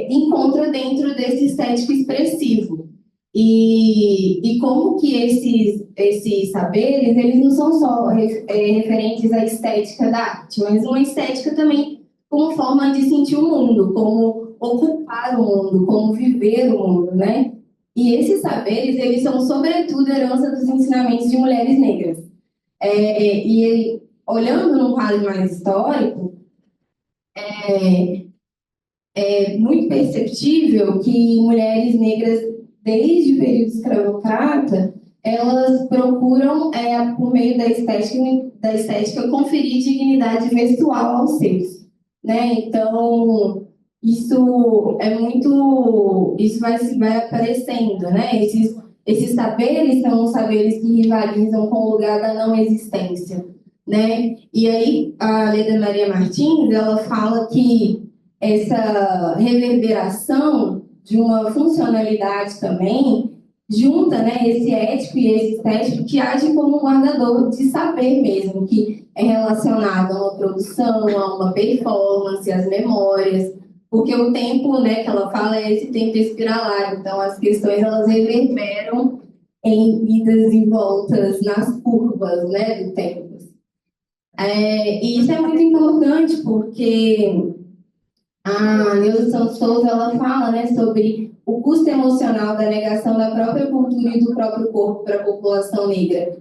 encontra dentro desse estético expressivo. E como que esses saberes, eles não são só referentes à estética da arte, mas uma estética também como forma de sentir o mundo, como ocupar o mundo, como viver o mundo, né? E esses saberes, eles são sobretudo herança dos ensinamentos de mulheres negras. E olhando num quadro mais histórico, é muito perceptível que mulheres negras, desde o período escravocrata, elas procuram, por meio da estética, conferir dignidade vestual aos seus, né? Então, isso vai aparecendo, né? Esses saberes são os saberes que rivalizam com o lugar da não existência, né? E aí, a Leda Maria Martins, ela fala que essa reverberação de uma funcionalidade também junta, né, esse ético e esse estético que age como um guardador de saber mesmo, que é relacionado a uma produção, a uma performance, às memórias, porque o tempo, né, que ela fala é esse tempo espiralar, então as questões elas reverberam em idas e voltas nas curvas, né, do tempo. E isso é muito importante porque a Neuza Santos Souza, ela fala, né, sobre o custo emocional da negação da própria cultura e do próprio corpo para a população negra.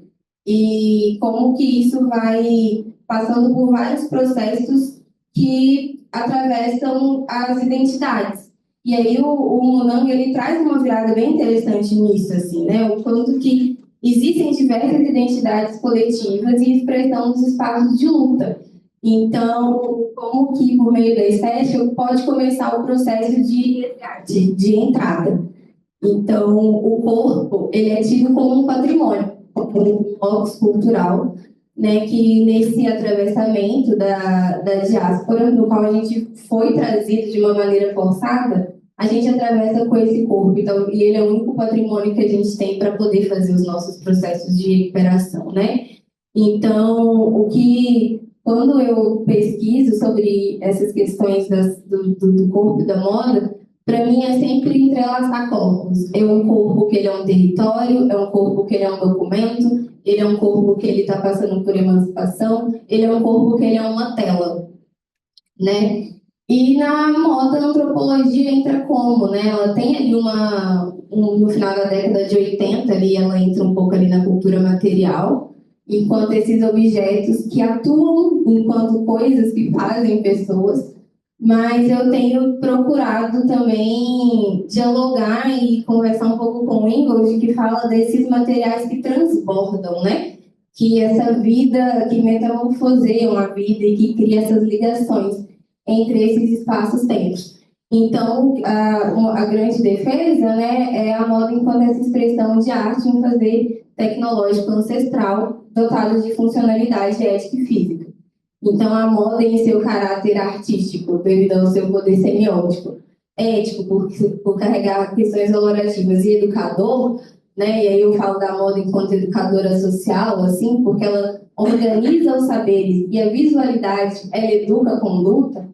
E como que isso vai passando por vários processos que atravessam as identidades. E aí o Munang, ele traz uma virada bem interessante nisso, assim, né? O quanto que existem diversas identidades coletivas e expressão dos espaços de luta. Então, como que por meio da estética pode começar o processo de resgate, de entrada. Então, o corpo, ele é tido como um patrimônio, como um bloco cultural, né, que nesse atravessamento da diáspora, no qual a gente foi trazido de uma maneira forçada, a gente atravessa com esse corpo. Então, e ele é o único patrimônio que a gente tem para poder fazer os nossos processos de recuperação, né? Então, quando eu pesquiso sobre essas questões do corpo e da moda, para mim é sempre entrelaçar corpos. É um corpo que ele é um território, é um corpo que ele é um documento, ele é um corpo que ele está passando por emancipação, ele é um corpo que ele é uma tela, né? E na moda, a antropologia entra como, né? Ela tem ali no final da década de 80, ali, ela entra um pouco ali na cultura material, enquanto esses objetos que atuam enquanto coisas que fazem pessoas, mas eu tenho procurado também dialogar e conversar um pouco com o Ingold, que fala desses materiais que transbordam, né? Que essa vida, que metamorfoseiam a vida e que cria essas ligações entre esses espaços-tempos. Então, a grande defesa, né, é a moda enquanto essa expressão de arte em fazer tecnológico ancestral dotado de funcionalidade ética e física. Então, a moda em seu caráter artístico, devido ao seu poder semiótico, ético, por carregar questões valorativas e educador, né? E aí eu falo da moda enquanto educadora social, assim, porque ela organiza os saberes e a visualidade, ela educa a conduta,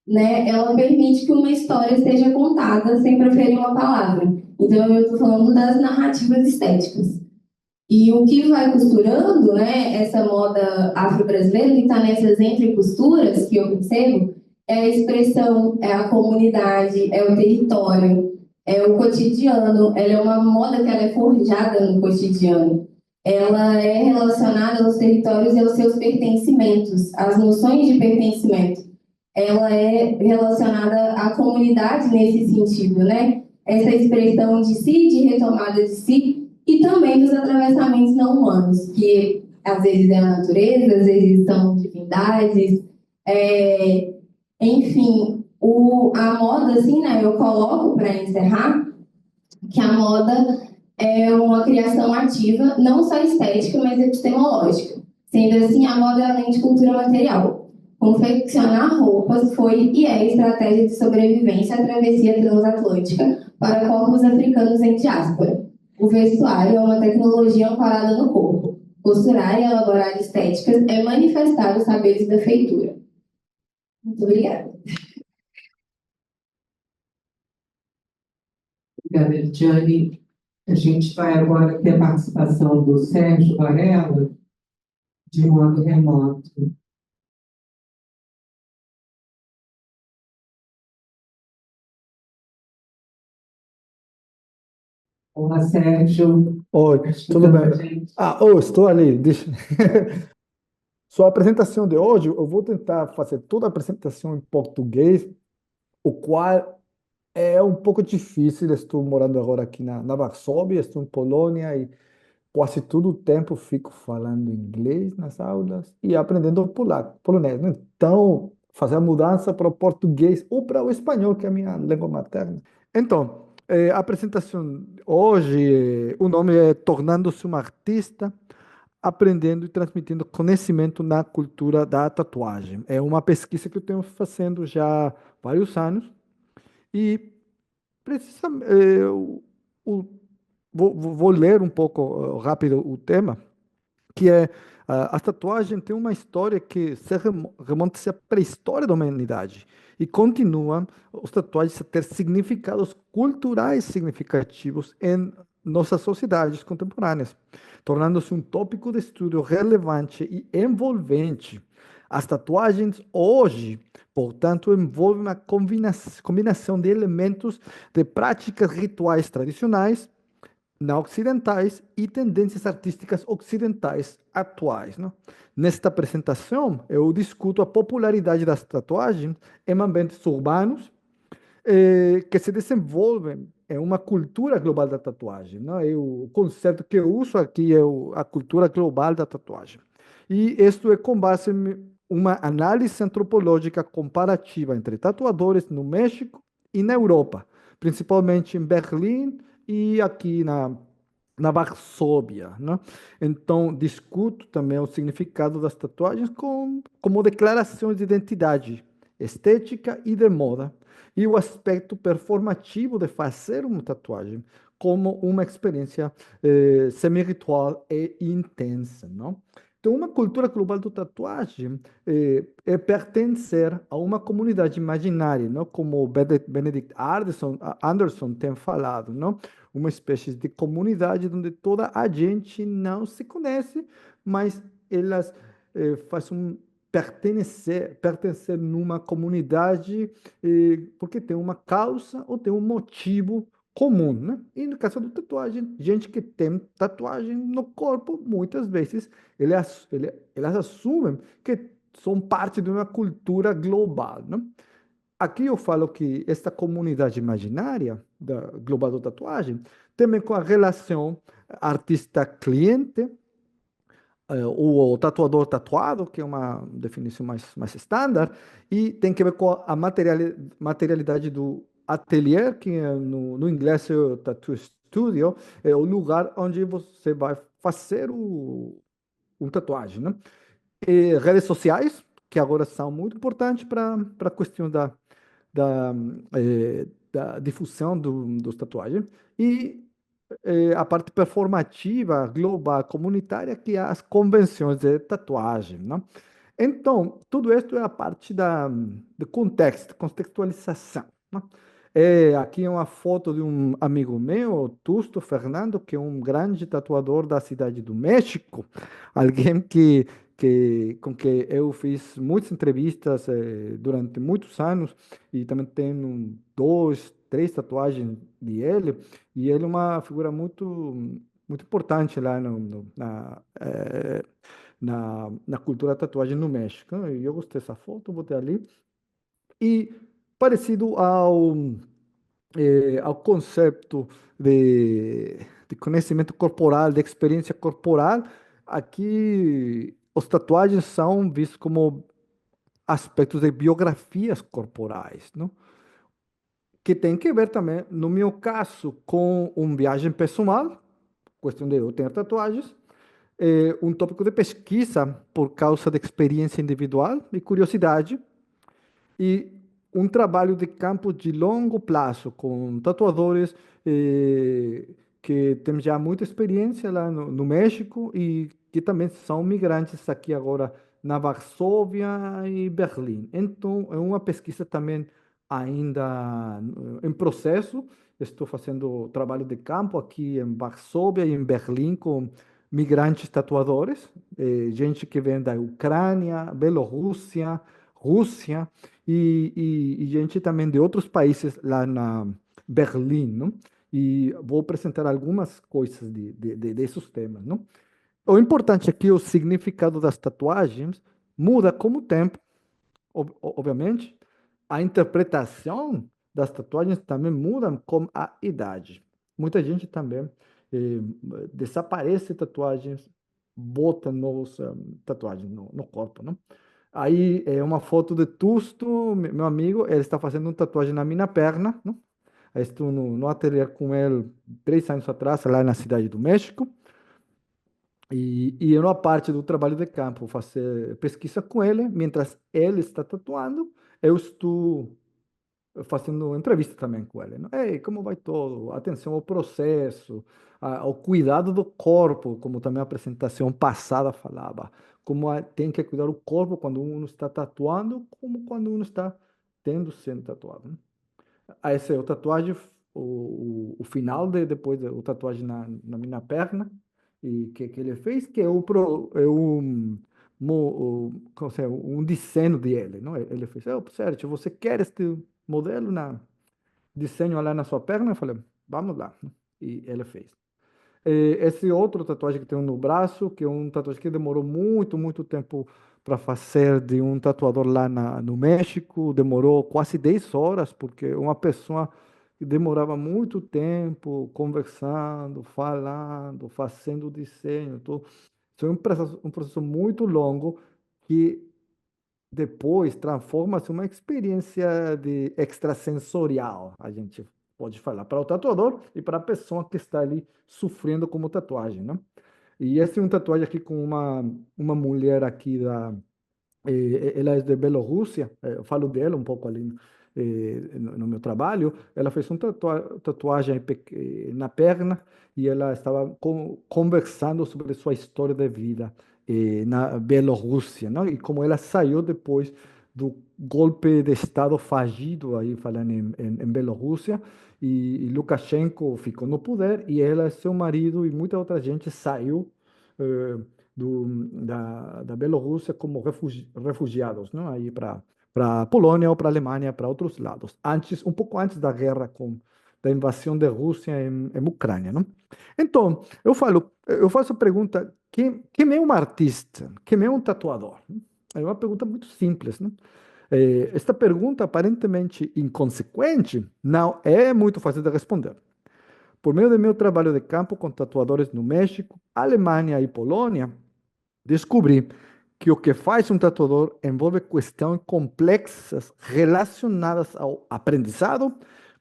né? Ela permite que uma história seja contada sem proferir uma palavra. Então, eu estou falando das narrativas estéticas. E o que vai costurando, né, essa moda afro-brasileira, que está nessas entrecosturas que eu percebo, é a expressão, é a comunidade, é o território, é o cotidiano. Ela é uma moda que ela é forjada no cotidiano. Ela é relacionada aos territórios e aos seus pertencimentos, às noções de pertencimento. Ela é relacionada à comunidade nesse sentido, né? Essa expressão de si, de retomada de si, e também dos atravessamentos não humanos, que às vezes é a natureza, às vezes são divindades. Enfim, a moda, assim, né? Eu coloco para encerrar que a moda é uma criação ativa, não só estética, mas epistemológica. Sendo assim, a moda é além de cultura material. Confeccionar roupas foi e é estratégia de sobrevivência à travessia transatlântica para corpos africanos em diáspora. O vestuário é uma tecnologia amparada no corpo. Costurar e elaborar estéticas é manifestar os saberes da feitura. Muito obrigada. Obrigada, Eliane. A gente vai agora ter a participação do Sérgio Varela, de modo remoto. Olá, Sérgio. Oi, tudo bem? Estou ali. Sua apresentação de hoje, eu vou tentar fazer toda a apresentação em português, o qual é um pouco difícil. Estou morando agora aqui na Varsóvia, estou em Polônia e quase todo o tempo fico falando inglês nas aulas e aprendendo polonês, né? Então, fazer a mudança para o português ou para o espanhol, que é a minha língua materna. Então, a apresentação hoje, o nome é Tornando-se um Artista, Aprendendo e Transmitindo Conhecimento na Cultura da Tatuagem. É uma pesquisa que eu tenho fazendo já há vários anos e precisamente, vou ler um pouco rápido o tema, que é a tatuagem tem uma história que se remonta-se à pré-história da humanidade e continua os tatuagens a ter significados culturais significativos em nossas sociedades contemporâneas, tornando-se um tópico de estudo relevante e envolvente. As tatuagens hoje, portanto, envolvem uma combinação de elementos de práticas rituais tradicionais não ocidentais e tendências artísticas ocidentais atuais, não? Nesta apresentação, eu discuto a popularidade das tatuagens em ambientes urbanos que se desenvolvem em uma cultura global da tatuagem, não? O conceito que eu uso aqui é a cultura global da tatuagem. E isto é com base em uma análise antropológica comparativa entre tatuadores no México e na Europa, principalmente em Berlim e aqui na Varsóvia, né? Então, discuto também o significado das tatuagens como declarações de identidade estética e de moda, e o aspecto performativo de fazer uma tatuagem como uma experiência semi-ritual e intensa, não? Então, uma cultura global da tatuagem é pertencer a uma comunidade imaginária, não? Como Benedict Anderson tem falado, não? uma espécie de comunidade onde toda a gente não se conhece, mas elas fazem pertencer numa comunidade porque tem uma causa ou tem um motivo comum, né? E no caso da tatuagem, gente que tem tatuagem no corpo, muitas vezes elas assumem que são parte de uma cultura global, né? Aqui eu falo que esta comunidade imaginária da global da tatuagem tem com a relação artista-cliente, o tatuador tatuado, que é uma definição mais estándar, e tem que ver com a materialidade do ateliê, que no inglês é o tattoo studio, é o lugar onde você vai fazer um tatuagem, né? E redes sociais, que agora são muito importantes para a questão da, da difusão dos tatuagens, e a parte performativa, global, comunitária, que é as convenções de tatuagem, né? Então, tudo isso é a parte do contexto, contextualização, né? Aqui é uma foto de um amigo meu, o Tusto Fernando, que é um grande tatuador da cidade do México, alguém com que eu fiz muitas entrevistas durante muitos anos, e também tenho dois, três tatuagens dele, e ele é uma figura muito importante lá na cultura da tatuagem no México, né? E eu gostei dessa foto, botei ali. E parecido ao conceito de conhecimento corporal, de experiência corporal, aqui os tatuagens são vistos como aspectos de biografias corporais, não? Que tem que ver também, no meu caso, com uma viagem pessoal, questão de eu ter tatuagens, um tópico de pesquisa por causa de experiência individual e curiosidade, e um trabalho de campo de longo prazo com tatuadores que têm já muita experiência lá no México e que também são migrantes aqui agora na Varsóvia e Berlim. Então, é uma pesquisa também ainda em processo. Estou fazendo trabalho de campo aqui em Varsóvia e em Berlim com migrantes tatuadores, gente que vem da Ucrânia, Bielorrússia, Rússia, e gente também de outros países lá na Berlim, não? E vou apresentar algumas coisas desses temas, não? O importante é que o significado das tatuagens muda com o tempo, obviamente. A interpretação das tatuagens também muda com a idade. Muita gente também eh, desaparece tatuagens, bota novas tatuagens no corpo, não? Aí é uma foto de Tusto, meu amigo, ele está fazendo uma tatuagem na minha perna, não? Aí estou no ateliê com ele 3 anos atrás, lá na cidade do México, e eu, na parte do trabalho de campo, fazer pesquisa com ele, mientras ele está tatuando, eu estou fazendo entrevista também com ele, não? Ei, como vai todo? Atenção ao processo, ao cuidado do corpo, como também a apresentação passada falava, como tem que cuidar do corpo quando uno está tatuando, como quando uno está tendo sendo tatuado, né? Aí esse é o tatuagem, o final depois o tatuagem na minha perna, e que ele fez, que é como se, um desenho dele, não? Ele fez, certo, você quer este modelo desenho lá na sua perna? Eu falei, vamos lá, né? E ele fez. Esse outro tatuagem que tenho no braço, que é um tatuagem que demorou muito tempo para fazer de um tatuador lá no México, demorou quase 10 horas, porque uma pessoa que demorava muito tempo conversando, falando, fazendo o desenho, tudo. Isso é um processo muito longo que depois transforma-se em uma experiência de extrasensorial, a gente pode falar, para o tatuador e para a pessoa que está ali sofrendo como tatuagem, né? E essa é uma tatuagem aqui com uma mulher aqui ela é de Bielorrússia, eu falo dela um pouco ali no meu trabalho. Ela fez uma tatuagem na perna e ela estava conversando sobre sua história de vida na Bielorrússia, não? E como ela saiu depois do golpe de Estado fallido, aí falando em Bielorrússia, e Lukashenko ficou no poder e ela, seu marido e muita outra gente saiu eh, da Bielorrússia como refugiados, não? Aí para Polônia ou para Alemanha, para outros lados. Antes, um pouco antes da guerra da invasão da Rússia em Ucrânia, não? Então, eu faço a pergunta, quem é um artista? Quem é um tatuador? É uma pergunta muito simples, né? Esta pergunta, aparentemente inconsequente, não é muito fácil de responder. Por meio do meu trabalho de campo com tatuadores no México, Alemanha e Polônia, descobri que o que faz um tatuador envolve questões complexas relacionadas ao aprendizado,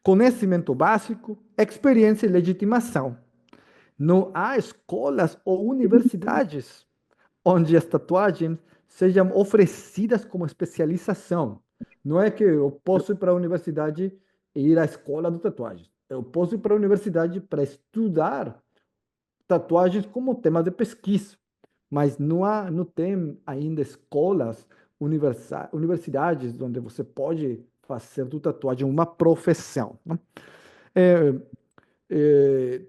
conhecimento básico, experiência e legitimação. Não há escolas ou universidades onde as tatuagens sejam oferecidas como especialização. Não é que eu posso ir para a universidade e ir à escola de tatuagens. Eu posso ir para a universidade para estudar tatuagens como tema de pesquisa, mas não tem ainda escolas, universidades onde você pode fazer do tatuagem uma profissão, né? É, é,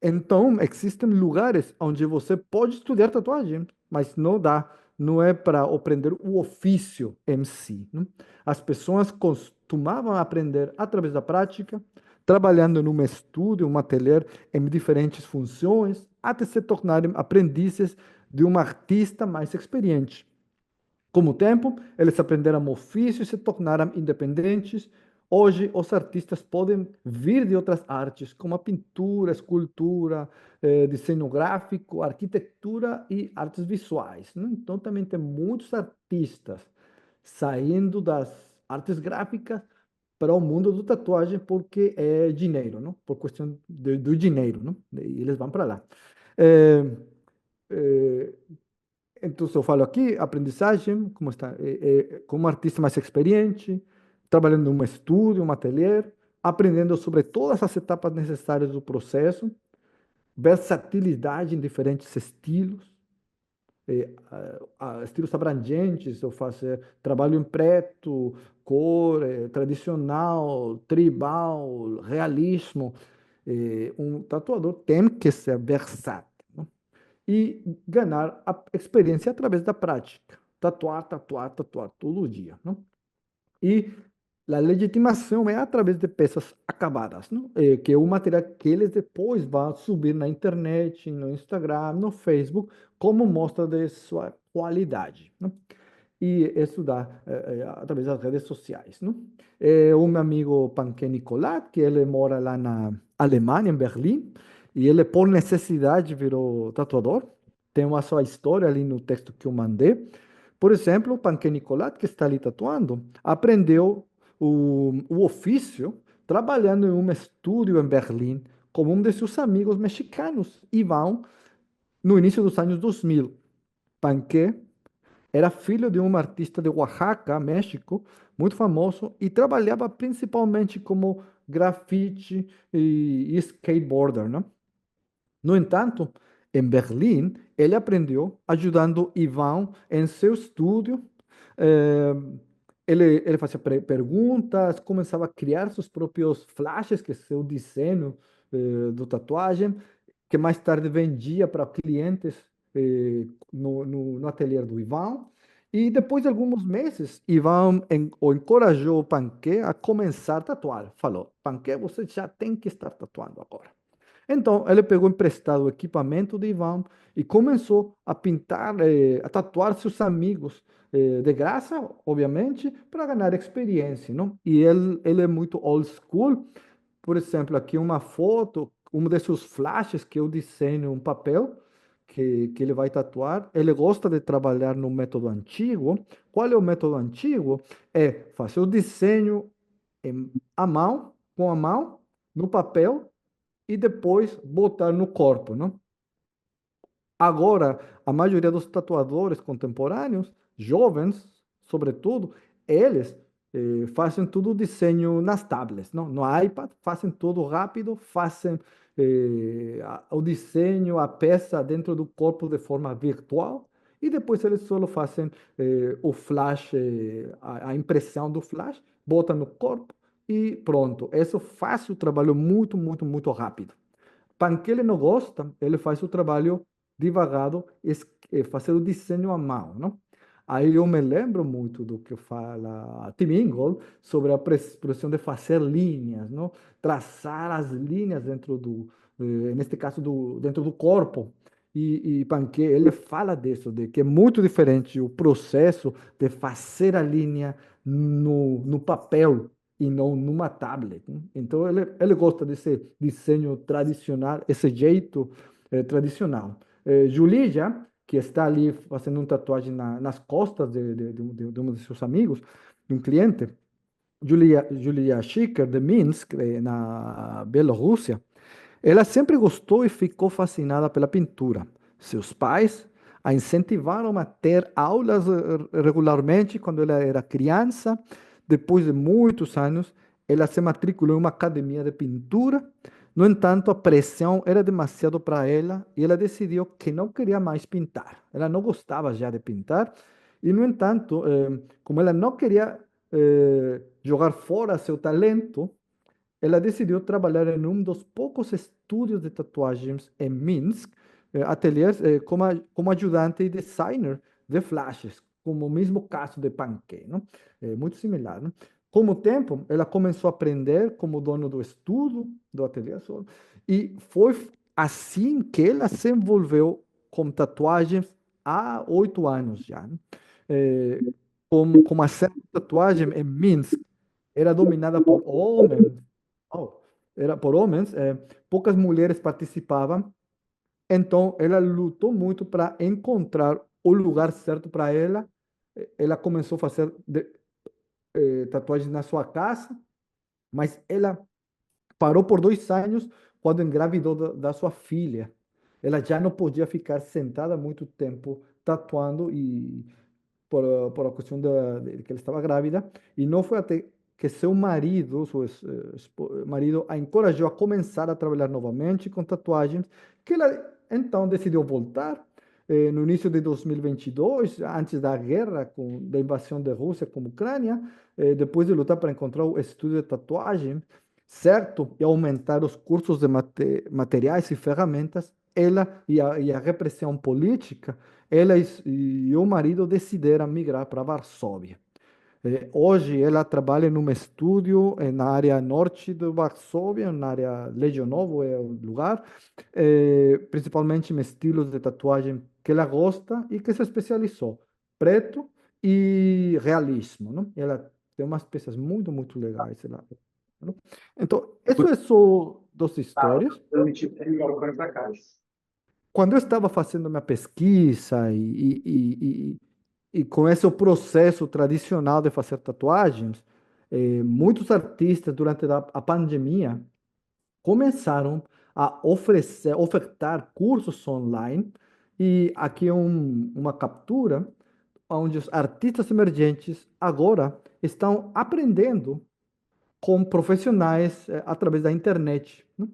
então, existem lugares onde você pode estudar tatuagem, mas não dá, não é para aprender o ofício em si, né? As pessoas costumavam aprender através da prática, trabalhando em um estúdio, um ateliê, em diferentes funções, até se tornarem aprendizes de um artista mais experiente. Com o tempo, eles aprenderam o ofício e se tornaram independentes. Hoje, os artistas podem vir de outras artes, como a pintura, escultura, desenho gráfico, arquitetura e artes visuais, né? Então, também tem muitos artistas saindo das artes gráficas para o mundo do tatuagem porque é dinheiro, não? Por questão do dinheiro, não? E eles vão para lá. Eh, eh, então, eu falo aqui, aprendizagem, como está, como um artista mais experiente, trabalhando em um estúdio, um ateliê, aprendendo sobre todas as etapas necessárias do processo, versatilidade em diferentes estilos, estilos abrangentes, eu faço trabalho em preto, cor, tradicional, tribal, realismo. Um tatuador tem que ser versátil, né? E ganhar a experiência através da prática. Tatuar, tatuar, tatuar todo dia, não? E a legitimação é através de peças acabadas, não? Que é o material que eles depois vão subir na internet, no Instagram, no Facebook, como mostra de sua qualidade, não? E estudar através das redes sociais, não? O meu amigo Panque Nicolat, que ele mora lá na Alemanha, em Berlim, e ele, por necessidade, virou tatuador. Tem uma sua história ali no texto que eu mandei. Por exemplo, o Panque Nicolat, que está ali tatuando, aprendeu o ofício trabalhando em um estúdio em Berlim, com um de seus amigos mexicanos, Iván, no início dos anos 2000. Panque era filho de um artista de Oaxaca, México, muito famoso, e trabalhava principalmente como grafite e skateboarder, né? No entanto, em Berlim, ele aprendeu ajudando Ivan em seu estúdio. eh, ele fazia perguntas, começava a criar seus próprios flashes, que é seu desenho do tatuagem, que mais tarde vendia para clientes no ateliê do Ivan. E depois de alguns meses, Ivan o encorajou o Panqué a começar a tatuar. Falou: Panqué, você já tem que estar tatuando agora. Então, ele pegou emprestado o equipamento de Ivan e começou a pintar, a tatuar seus amigos, de graça, obviamente, para ganhar experiência, não? E ele é muito old school. Por exemplo, aqui uma foto, um desses flashes que eu desenho um papel que ele vai tatuar. Ele gosta de trabalhar no método antigo. Qual é o método antigo? É fazer o desenho com a mão, no papel, e depois botar no corpo, não? Agora, a maioria dos tatuadores contemporâneos, jovens, sobretudo, eles fazem tudo desenho nas tablets, não? No iPad, fazem tudo rápido, fazem o desenho, a peça dentro do corpo de forma virtual, e depois eles só fazem o flash, a impressão do flash, botam no corpo e pronto. Isso faz o trabalho muito, muito, muito rápido. Panque ele não gosta, ele faz o trabalho devagado, fazer o desenho à mão, não? Aí eu me lembro muito do que fala Tim Ingold sobre a pressão de fazer linhas, não? Traçar as linhas dentro neste caso, dentro do corpo. E Panque, ele fala disso, de que é muito diferente o processo de fazer a linha no papel e não numa tablet, né? Então ele gosta desse desenho tradicional, esse jeito tradicional. Julia, que está ali fazendo uma tatuagem nas costas de um de seus amigos, de um cliente, Julia Schicker, de Minsk, na Bielorrússia, ela sempre gostou e ficou fascinada pela pintura. Seus pais a incentivaram a ter aulas regularmente quando ela era criança. Depois de muitos anos, ela se matriculou em uma academia de pintura. No entanto, a pressão era demasiado para ela e ela decidiu que não queria mais pintar. Ela não gostava já de pintar e, no entanto, como ela não queria jogar fora seu talento, ela decidiu trabalhar em um dos poucos estúdios de tatuagens em Minsk, ateliês, como ajudante e designer de flashes, como o mesmo caso de Panquê, não? Muito similar, não? Com o tempo, ela começou a aprender como dono do estúdio, do ateliê, e foi assim que ela se envolveu com tatuagens há 8 anos já, né? Eh, como a cena de tatuagem em Minsk era dominada por homens. Oh, era por homens, poucas mulheres participavam, então ela lutou muito para encontrar o lugar certo para ela. Ela começou a fazer tatuagens na sua casa, mas ela parou por 2 anos quando engravidou da sua filha. Ela já não podia ficar sentada muito tempo tatuando e por a questão de que ela estava grávida, e não foi até que seu marido, marido, a encorajou a começar a trabalhar novamente com tatuagens, que ela então decidiu voltar. No início de 2022, antes da guerra, da invasão da Rússia com a Ucrânia, depois de lutar para encontrar o estúdio de tatuagem certo e aumentar os cursos de materiais e ferramentas, ela e a repressão política, ela e o marido decidiram migrar para Varsóvia. Hoje ela trabalha num estúdio na área norte de Varsóvia, na área Legionovo é o lugar, principalmente em estilos de tatuagem que ela gosta e que se especializou, preto e realismo, não? Ela tem umas peças muito, muito legais lá, não? Então, isso é só duas histórias. Quando eu estava fazendo minha pesquisa e com esse processo tradicional de fazer tatuagens, muitos artistas durante a pandemia começaram a ofertar cursos online, e aqui é uma captura onde os artistas emergentes agora estão aprendendo com profissionais através da internet, né?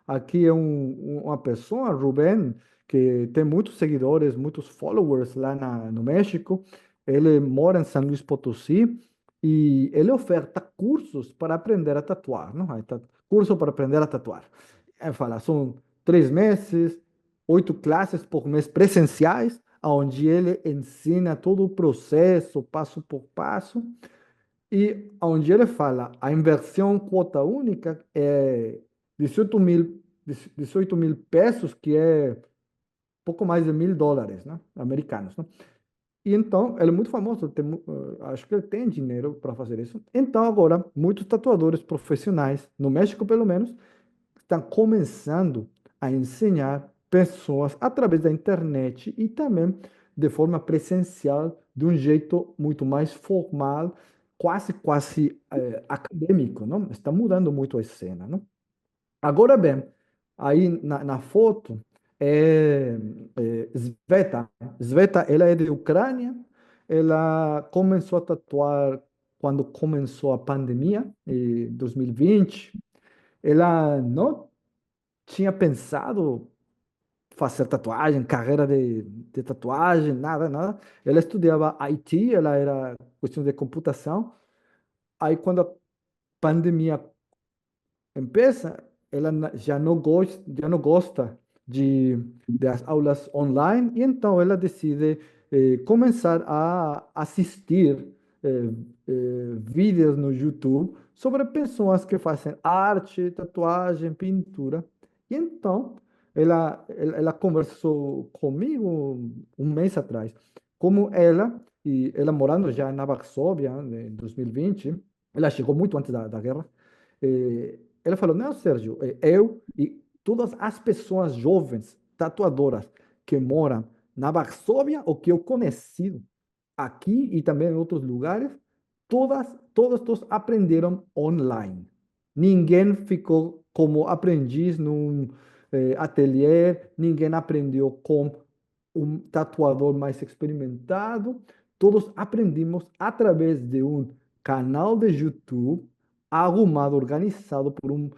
Aqui é uma pessoa, Rubén, que tem muitos seguidores, muitos followers lá no México. Ele mora em São Luís Potosí e ele oferta cursos para aprender a tatuar, não? Aí curso para aprender a tatuar. Fala, são 3 meses, 8 classes por mês presenciais, onde ele ensina todo o processo, passo por passo. E onde ele fala, a inversão quota única é 18 mil pesos, que é pouco mais de US$ 1.000, né? Americanos, né? E então, ele é muito famoso, acho que ele tem dinheiro para fazer isso. Então, agora, muitos tatuadores profissionais, no México pelo menos, estão começando a ensinar pessoas através da internet e também de forma presencial, de um jeito muito mais formal, quase, quase acadêmico, não? Está mudando muito a cena, não? Agora bem, aí na foto é Sveta. Sveta, ela é de Ucrânia, ela começou a tatuar quando começou a pandemia, em 2020. Ela não tinha pensado fazer tatuagem, carreira de tatuagem, nada, nada. Ela estudava IT, ela era questão de computação. Aí, quando a pandemia empieza, ela já não gosta das aulas online e então ela decide começar a assistir eh, vídeos no YouTube sobre pessoas que fazem arte, tatuagem, pintura. E então ela conversou comigo um mês atrás, como ela morando já na Varsóvia, em 2020, ela chegou muito antes da guerra. Ela falou: Não, Sérgio, eu e todas as pessoas jovens, tatuadoras, que moram na Varsóvia ou que eu conheci aqui e também em outros lugares, todos aprenderam online. Ninguém ficou como aprendiz num ateliê, ninguém aprendeu com um tatuador mais experimentado. Todos aprendemos através de um canal de YouTube arrumado, organizado por um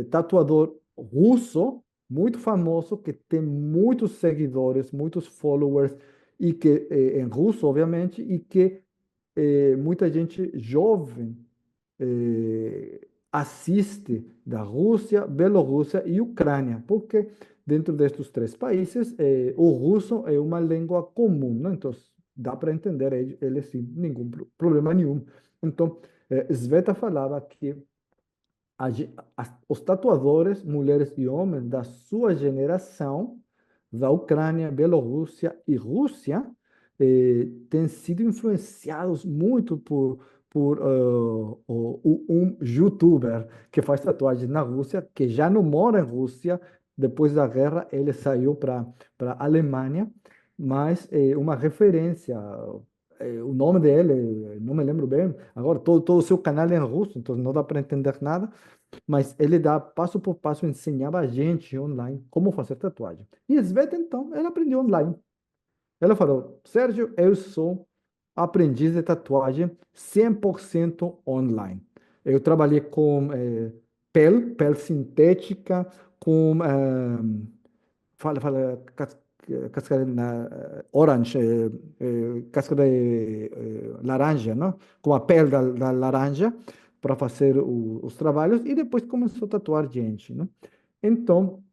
tatuador russo muito famoso que tem muitos seguidores, muitos followers e que em russo, obviamente, e que muita gente jovem assiste da Rússia, Bielorrússia e Ucrânia, porque dentro destes três países o russo é uma língua comum, né? Então dá para entender ele sem nenhum problema nenhum. Então, Sveta falava que os tatuadores, mulheres e homens da sua geração, da Ucrânia, Bielorrússia e Rússia, têm sido influenciados muito por um youtuber que faz tatuagem na Rússia, que já não mora em Rússia. Depois da guerra, ele saiu para a Alemanha, mas é uma referência. O nome dele, não me lembro bem. Agora, todo o seu canal é em russo, então não dá para entender nada, mas ele dá passo por passo, ensinava a gente online como fazer tatuagem. E Sveta, então, ela aprendeu online. Ela falou: Sérgio, eu sou aprendiz de tatuagem 100% online. Eu trabalhei com pele sintética, com casca de orange, casca de laranja, não? Com a pele da laranja para fazer os trabalhos e depois começou a tatuar gente, não? Então,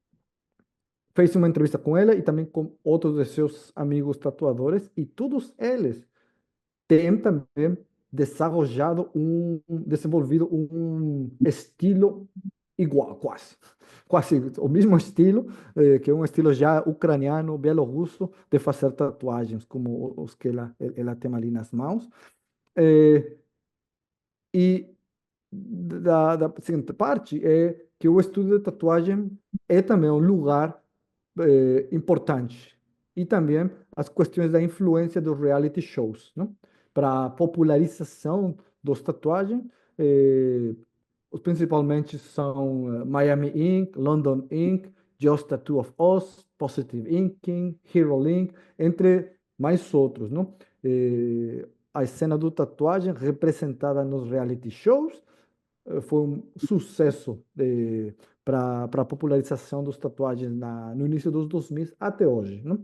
fez uma entrevista com ela e também com outros de seus amigos tatuadores e todos eles têm também desenvolvido um estilo igual, quase o mesmo estilo, que é um estilo já ucraniano, bielorrusso, de fazer tatuagens, como os que ela tem ali nas mãos. Eh, e da seguinte parte é que o estudo de tatuagem é também um lugar importante. E também as questões da influência dos reality shows, não? Para a popularização dos tatuagens, os principalmente são Miami Ink, London Ink, Just Tattoo of Us, Positive Inking, Hero Link, entre mais outros, não? A cena do tatuagem representada nos reality shows foi um sucesso para a popularização dos tatuagens no início dos 2000 até hoje, né?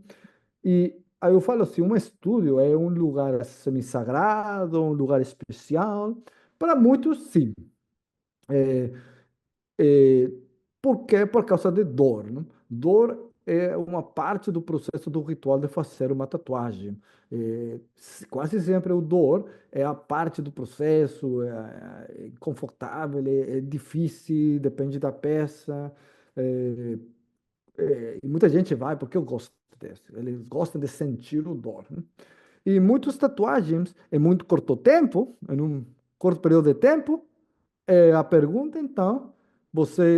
E aí eu falo assim, um estúdio é um lugar semi-sagrado, um lugar especial. Para muitos, sim. É, é, por quê? Por causa de dor, né? Dor é uma parte do processo do ritual de fazer uma tatuagem. Quase sempre o dor é a parte do processo, é confortável, é difícil, depende da peça. é, e muita gente vai porque eu gosto disso. Eles gostam de sentir o dor, né? E muitas tatuagens em muito curto tempo, em um curto período de tempo, a pergunta, então,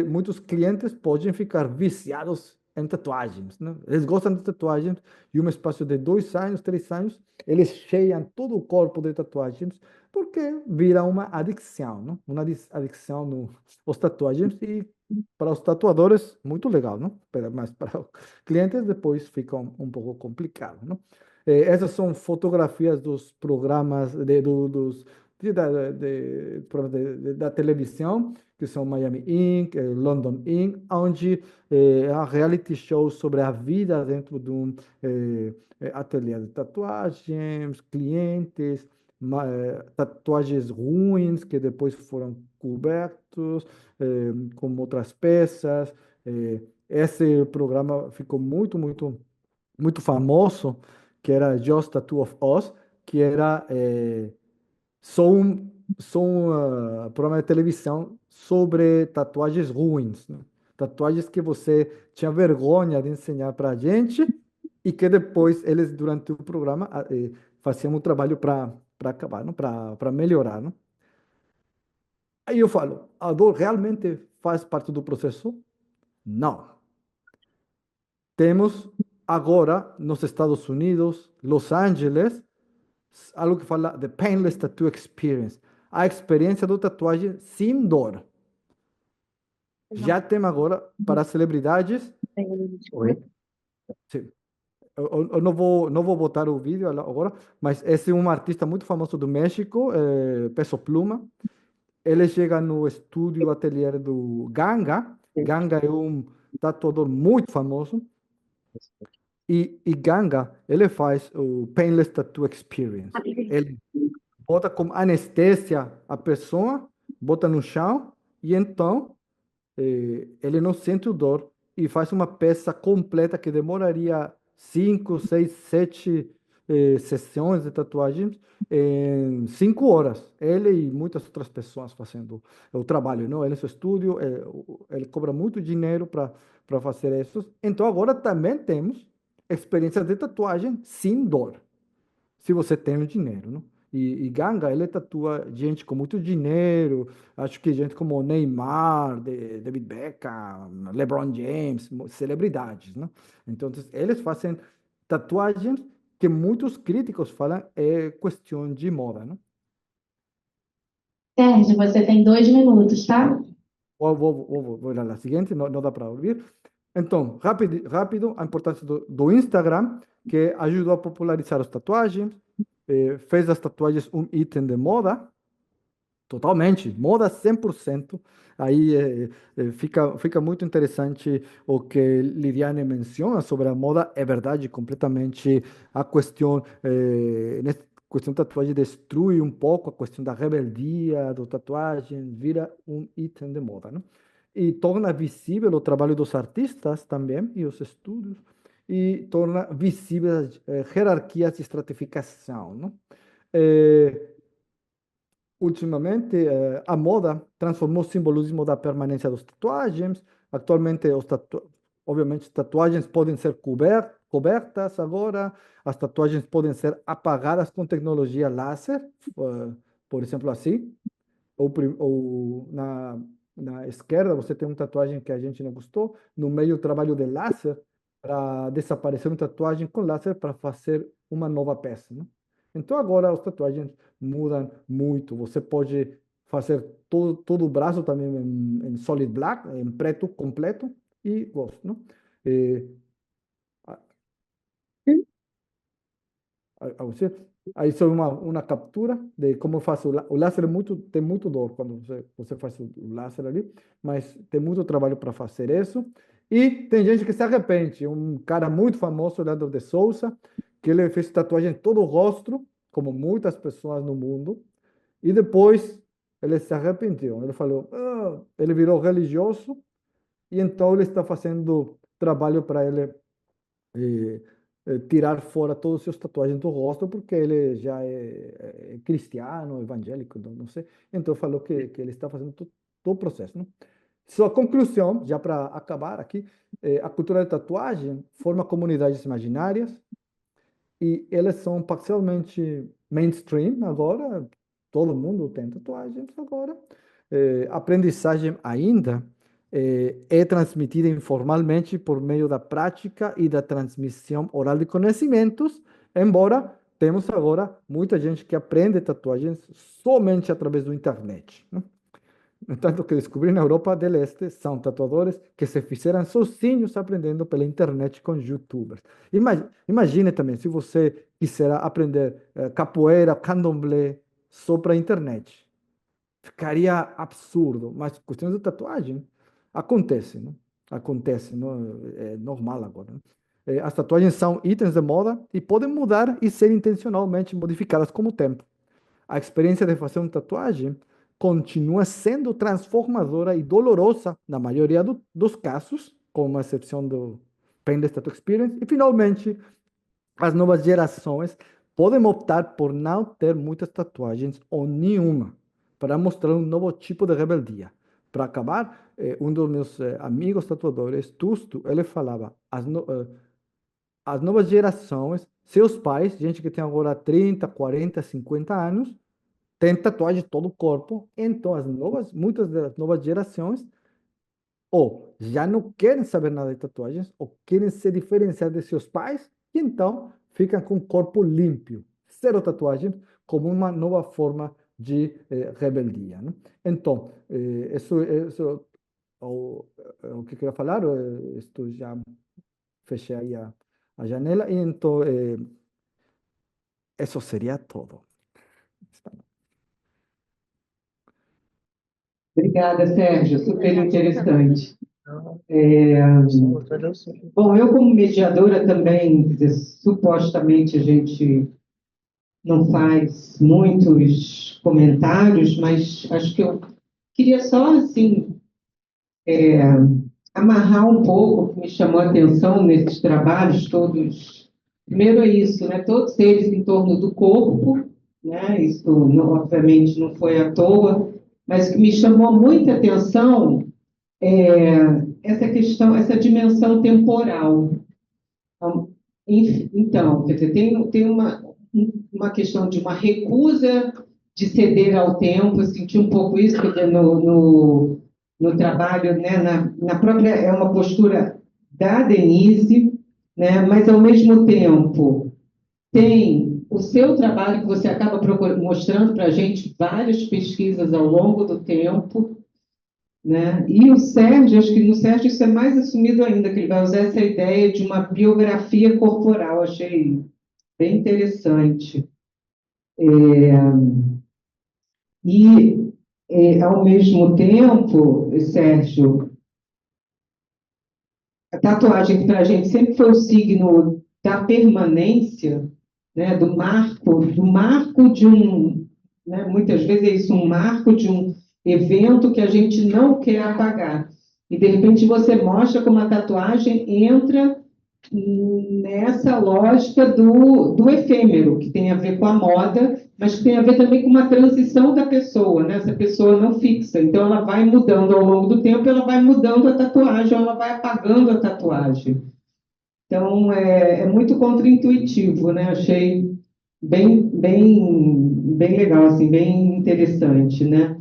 muitos clientes podem ficar viciados em tatuagens, né? Eles gostam de tatuagens e um espaço de 2 anos, 3 anos, eles cheiam todo o corpo de tatuagens porque vira uma adicção, né? Uma adicção nos tatuagens e para os tatuadores, muito legal, não? Mas para os clientes depois fica um pouco complicado, não? Essas são fotografias dos programas da televisão, que são Miami Ink, London Ink, onde há reality shows sobre a vida dentro de um ateliê de tatuagens, clientes, tatuagens ruins que depois foram cobertos com outras peças. Esse programa ficou muito famoso, que era Just Tattoo of Us, que era só um programa de televisão sobre tatuagens ruins, né? Tatuagens que você tinha vergonha de ensinar para a gente e que depois eles, durante o programa, faziam um trabalho para acabar, não? Para melhorar, não? Aí eu falo, a dor realmente faz parte do processo? Não. Temos agora, nos Estados Unidos, Los Angeles, algo que fala The Painless Tattoo Experience, a experiência do tatuagem sem dor. Já tem agora para celebridades. Oi? Sim. Eu não vou botar o vídeo agora, mas esse é um artista muito famoso do México, Peso Pluma. Ele chega no estúdio ateliê do Ganga. Ganga é um tatuador muito famoso. E Ganga, ele faz o Painless Tattoo Experience. Ele bota como anestesia a pessoa, bota no chão, e então ele não sente o dor e faz uma peça completa que demoraria 5, 6, 7 sessões de tatuagem em 5 horas. Ele e muitas outras pessoas fazendo o trabalho, não? Ele, no seu estúdio, ele cobra muito dinheiro para fazer isso. Então agora também temos experiências de tatuagem sem dor se você tem o dinheiro, não? E Ganga, ele tatua gente com muito dinheiro, acho que gente como Neymar, David Beckham, LeBron James, celebridades, não? Então, eles fazem tatuagens que muitos críticos falam é questão de moda, não? Sérgio, você tem 2 minutos, tá? Vou olhar a seguinte, não dá para ouvir. Então, rápido, a importância do Instagram, que ajudou a popularizar as tatuagens, fez as tatuagens um item de moda, totalmente, moda 100%. Aí fica muito interessante o que Lidiane menciona sobre a moda, é verdade, completamente a questão, nessa questão da tatuagem destrui um pouco a questão da rebeldia, do tatuagem, vira um item de moda, né? E torna visível o trabalho dos artistas também e os estudos, e torna visíveis hierarquias e estratificação, não? Eh, Ultimamente, a moda transformou o simbolismo da permanência das tatuagens. Atualmente, obviamente, as tatuagens podem ser cobertas agora, as tatuagens podem ser apagadas com tecnologia laser, por exemplo, assim. Ou na esquerda, você tem uma tatuagem que a gente não gostou, no meio, o trabalho de laser para desaparecer uma tatuagem com laser para fazer uma nova peça, né? Então, agora as tatuagens mudam muito. Você pode fazer todo o braço também em solid black, em preto completo, e gosto, não? Eh, a você, aí só uma captura de como eu faço o laser. Tem muito dor quando você faz o laser ali, mas tem muito trabalho para fazer isso. E tem gente que se arrepende. Um cara muito famoso, Leandro de Souza, que ele fez tatuagem em todo o rosto, como muitas pessoas no mundo, e depois ele se arrependeu. Ele falou, ele virou religioso, e então ele está fazendo trabalho para ele eh, tirar fora todas as suas tatuagens do rosto, porque ele já é cristiano, evangélico, não sei. Então falou que ele está fazendo todo o processo, né? Sua conclusão, já para acabar aqui, a cultura de tatuagem forma comunidades imaginárias, e elas são parcialmente mainstream agora, todo mundo tem tatuagens agora. Aprendizagem ainda é transmitida informalmente por meio da prática e da transmissão oral de conhecimentos, embora temos agora muita gente que aprende tatuagens somente através da internet, né? No entanto, que descobri na Europa del Este são tatuadores que se fizeram sozinhos aprendendo pela internet com YouTubers. Imagine também se você quiser aprender capoeira, candomblé só para a internet. Ficaria absurdo, mas questões de tatuagem acontece, né? Acontece, não é normal agora, né? As tatuagens são itens de moda e podem mudar e ser intencionalmente modificadas com o tempo. a experiência de fazer uma tatuagem continua sendo transformadora e dolorosa na maioria dos casos, com uma exceção do Painless Tattoo Experience. E, finalmente, as novas gerações podem optar por não ter muitas tatuagens ou nenhuma, para mostrar um novo tipo de rebeldia. Para acabar, um dos meus amigos tatuadores, Tusto, ele falava, as novas gerações, seus pais, gente que tem agora 30, 40, 50 anos, tem tatuagem de todo o corpo, então muitas das novas gerações ou já não querem saber nada de tatuagens, ou querem se diferenciar de seus pais, e então ficam com o corpo limpo, zero tatuagens, como uma nova forma de rebeldia, né? Então, isso é o que eu queria falar, estou já fechei aí a janela, e então, isso seria tudo. Obrigada, Sérgio, super interessante. Bom, eu como mediadora também, quer dizer, supostamente a gente não faz muitos comentários, mas acho que eu queria só, assim, amarrar um pouco o que me chamou a atenção nesses trabalhos todos. Primeiro é isso, né? Todos eles em torno do corpo, né? Isso, obviamente, não foi à toa, mas o que me chamou muita atenção essa questão, essa dimensão temporal. Então, quer dizer, tem uma questão de uma recusa de ceder ao tempo, eu senti um pouco isso, quer dizer, no trabalho, né, na própria, é uma postura da Denise, né, mas ao mesmo tempo tem o seu trabalho que você acaba mostrando para a gente várias pesquisas ao longo do tempo, né? E o Sérgio, acho que no Sérgio isso é mais assumido ainda, que ele vai usar essa ideia de uma biografia corporal, achei bem interessante. Ao mesmo tempo, Sérgio, a tatuagem que para a gente sempre foi o signo da permanência, né, do marco de um, né, muitas vezes é isso, um marco de um evento que a gente não quer apagar. E, de repente, você mostra como a tatuagem entra nessa lógica do efêmero, que tem a ver com a moda, mas que tem a ver também com uma transição da pessoa, né? Essa pessoa não fixa, então ela vai mudando ao longo do tempo, ela vai mudando a tatuagem, ela vai apagando a tatuagem. Então, é muito contraintuitivo, né? Achei bem legal, assim, bem interessante, né?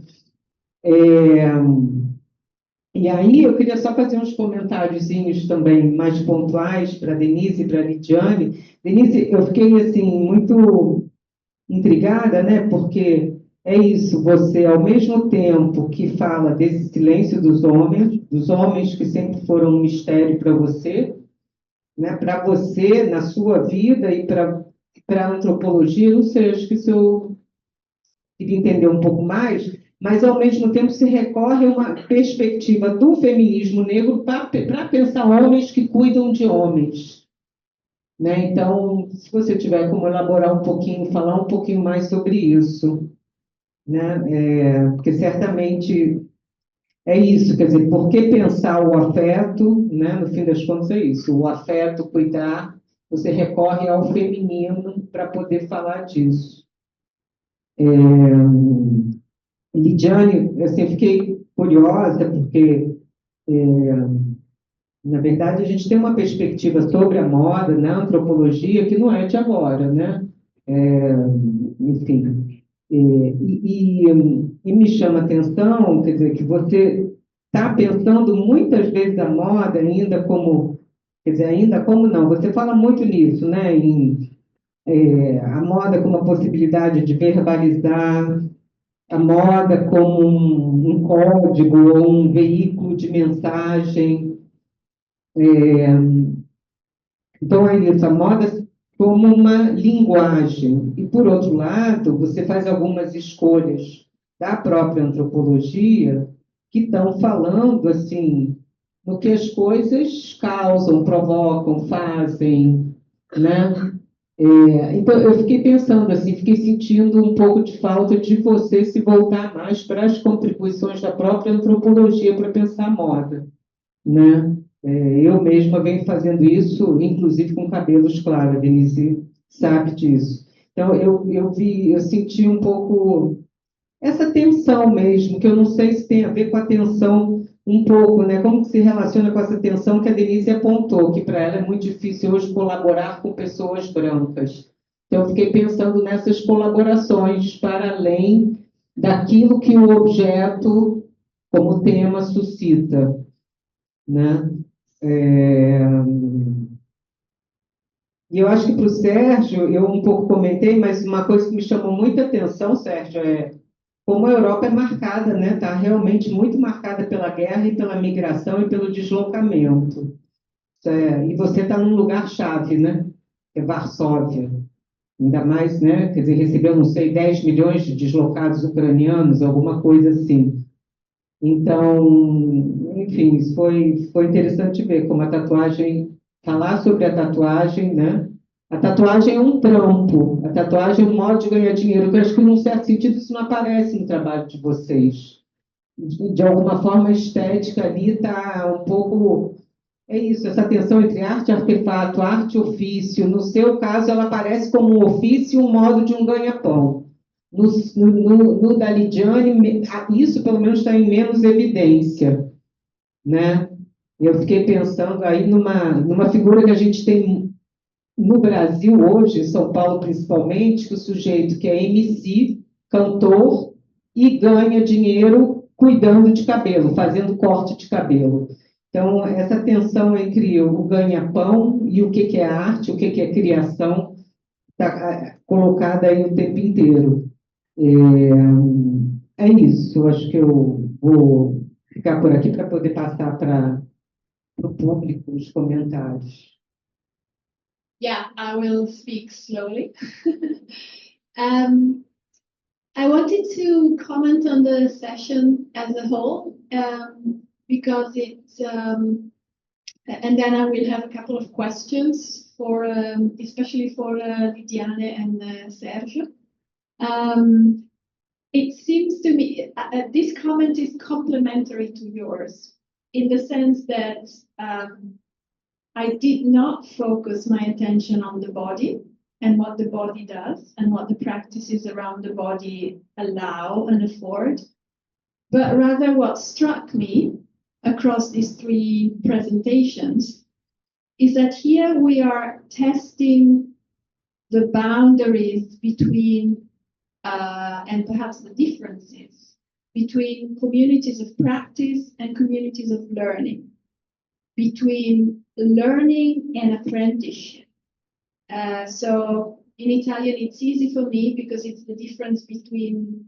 E aí eu queria só fazer uns comentáriozinhos também mais pontuais para a Denise e para a Lidiane. Denise, eu fiquei assim muito intrigada, né? Porque é isso, você ao mesmo tempo que fala desse silêncio dos homens que sempre foram um mistério para você, né? Para você na sua vida e para a antropologia, não sei, acho que se eu queria entender um pouco mais, mas ao mesmo tempo se recorre a uma perspectiva do feminismo negro para pensar homens que cuidam de homens, né? Então, se você tiver como elaborar um pouquinho, falar um pouquinho mais sobre isso, né? Porque certamente é isso, quer dizer, por que pensar o afeto, né? No fim das contas é isso, o afeto, cuidar, você recorre ao feminino para poder falar disso. Lidiane, eu assim, fiquei curiosa, porque, na verdade, a gente tem uma perspectiva sobre a moda na antropologia que não é de agora, né? Enfim, e me chama a atenção, quer dizer, que você está pensando muitas vezes a moda ainda como, quer dizer, ainda como não, você fala muito nisso, né? A moda como a possibilidade de verbalizar, a moda como um código ou um veículo de mensagem. Então, é isso, a moda como uma linguagem. E, por outro lado, você faz algumas escolhas da própria antropologia que estão falando, assim, no que as coisas causam, provocam, fazem, né? Então, eu fiquei pensando assim, fiquei sentindo um pouco de falta de você se voltar mais para as contribuições da própria antropologia para pensar moda, né? Eu mesma venho fazendo isso, inclusive com cabelos claros, a Denise sabe disso. Então, eu senti um pouco essa tensão mesmo, que eu não sei se tem a ver com a tensão um pouco, né? Como que se relaciona com essa tensão que a Denise apontou, que para ela é muito difícil hoje colaborar com pessoas brancas. Então, eu fiquei pensando nessas colaborações para além daquilo que o objeto, como tema, suscita, né? E eu acho que para o Sérgio, eu um pouco comentei, mas uma coisa que me chamou muita atenção, Sérgio, como a Europa é marcada, né? Está realmente muito marcada pela guerra e pela migração e pelo deslocamento. E você está num lugar-chave, né? É Varsóvia. Ainda mais, né? Quer dizer, recebeu, não sei, 10 milhões de deslocados ucranianos, alguma coisa assim. Então, enfim, isso foi interessante ver como a tatuagem, falar sobre a tatuagem, né? A tatuagem é um trampo, a tatuagem é um modo de ganhar dinheiro, que eu acho que, num certo sentido, isso não aparece no trabalho de vocês. De alguma forma, a estética ali está um pouco. É isso, essa tensão entre arte e artefato, arte e ofício. No seu caso, ela aparece como um ofício e um modo de um ganha-pão. No da Lidiane, isso pelo menos está em menos evidência, né? Eu fiquei pensando aí numa figura que a gente tem no Brasil hoje, em São Paulo principalmente, que o sujeito que é MC, cantor, e ganha dinheiro cuidando de cabelo, fazendo corte de cabelo. Então, essa tensão entre o ganha-pão e o que é arte, o que é criação, está colocada aí o tempo inteiro. É isso, acho que eu vou ficar por aqui para poder passar para o público os comentários. Yeah, I will speak slowly. I wanted to comment on the session as a whole because it's, and then I will have a couple of questions for, especially for Lidiane and Sergio. It seems to me this comment is complementary to yours in the sense that I did not focus my attention on the body and what the body does and what the practices around the body allow and afford, but rather what struck me across these three presentations is that here we are testing the boundaries between and perhaps the differences between communities of practice and communities of learning, between learning and apprenticeship. So in Italian, it's easy for me because it's the difference between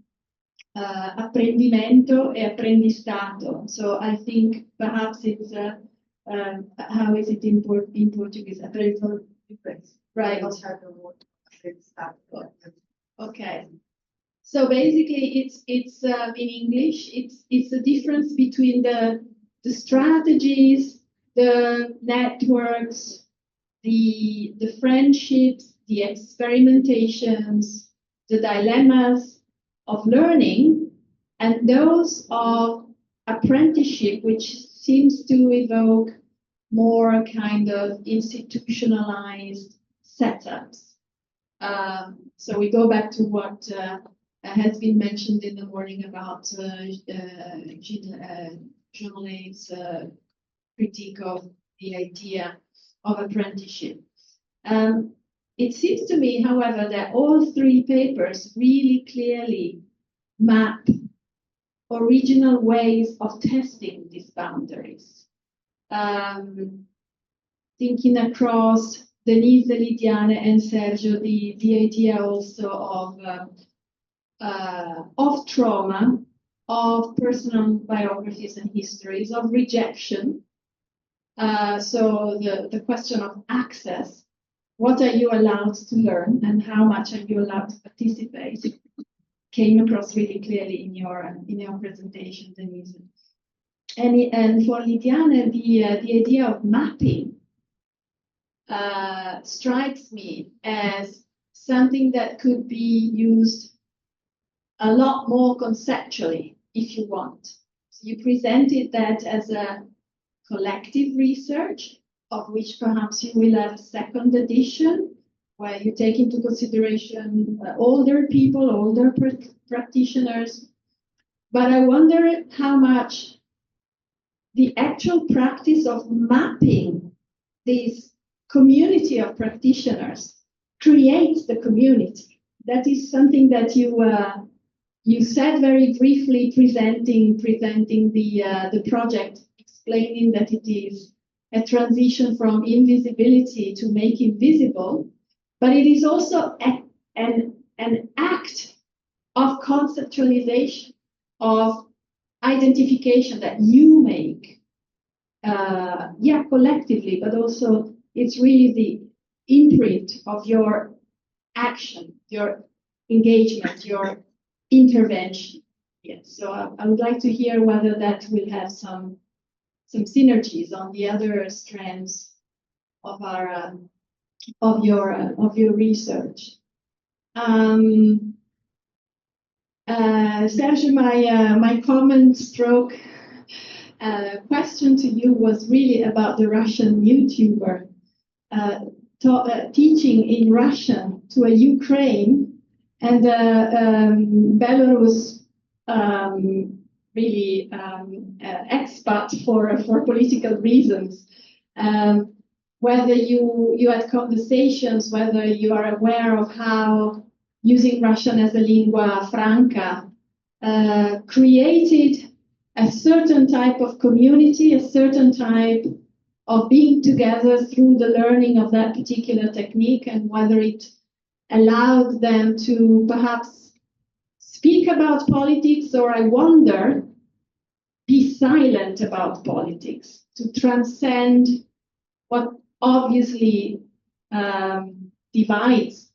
apprendimento e apprendistato. So I think perhaps it's, how is it in Portuguese? Right. Okay. So basically, it's in English. It's the difference between the strategies, the networks, the friendships, the experimentations, the dilemmas of learning, and those of apprenticeship, which seems to evoke more kind of institutionalized setups. So we go back to what has been mentioned in the morning about Jean-Lé's critique of the idea of apprenticeship. It seems to me, however, that all three papers really clearly map original ways of testing these boundaries. Thinking across Denise, Lidiane, and Sergio, the idea also of trauma, of personal biographies and histories, of rejection. So the question of access, what are you allowed to learn and how much are you allowed to participate, came across really clearly in your presentation, Denise. And for Lidiane, the idea of mapping strikes me as something that could be used a lot more conceptually, if you want. So you presented that as a collective research, of which perhaps you will have a second edition, where you take into consideration older people, older practitioners. But I wonder how much the actual practice of mapping this community of practitioners creates the community. That is something that you said very briefly, presenting the project, explaining that it is a transition from invisibility to making visible, but it is also an act of conceptualization, of identification that you make, collectively, but also it's really the imprint of your action, your engagement, your intervention. Yes, so I would like to hear whether that will have some synergies on the other strands of our of your research. Serge, my comment stroke question to you was really about the Russian YouTuber teaching in Russian to a Ukraine and Belarus really expat for political reasons. Whether you had conversations, whether you are aware of how using Russian as a lingua franca created a certain type of community, a certain type of being together through the learning of that particular technique, and whether it allowed them to perhaps speak about politics, or I wonder, be silent about politics, to transcend what obviously divides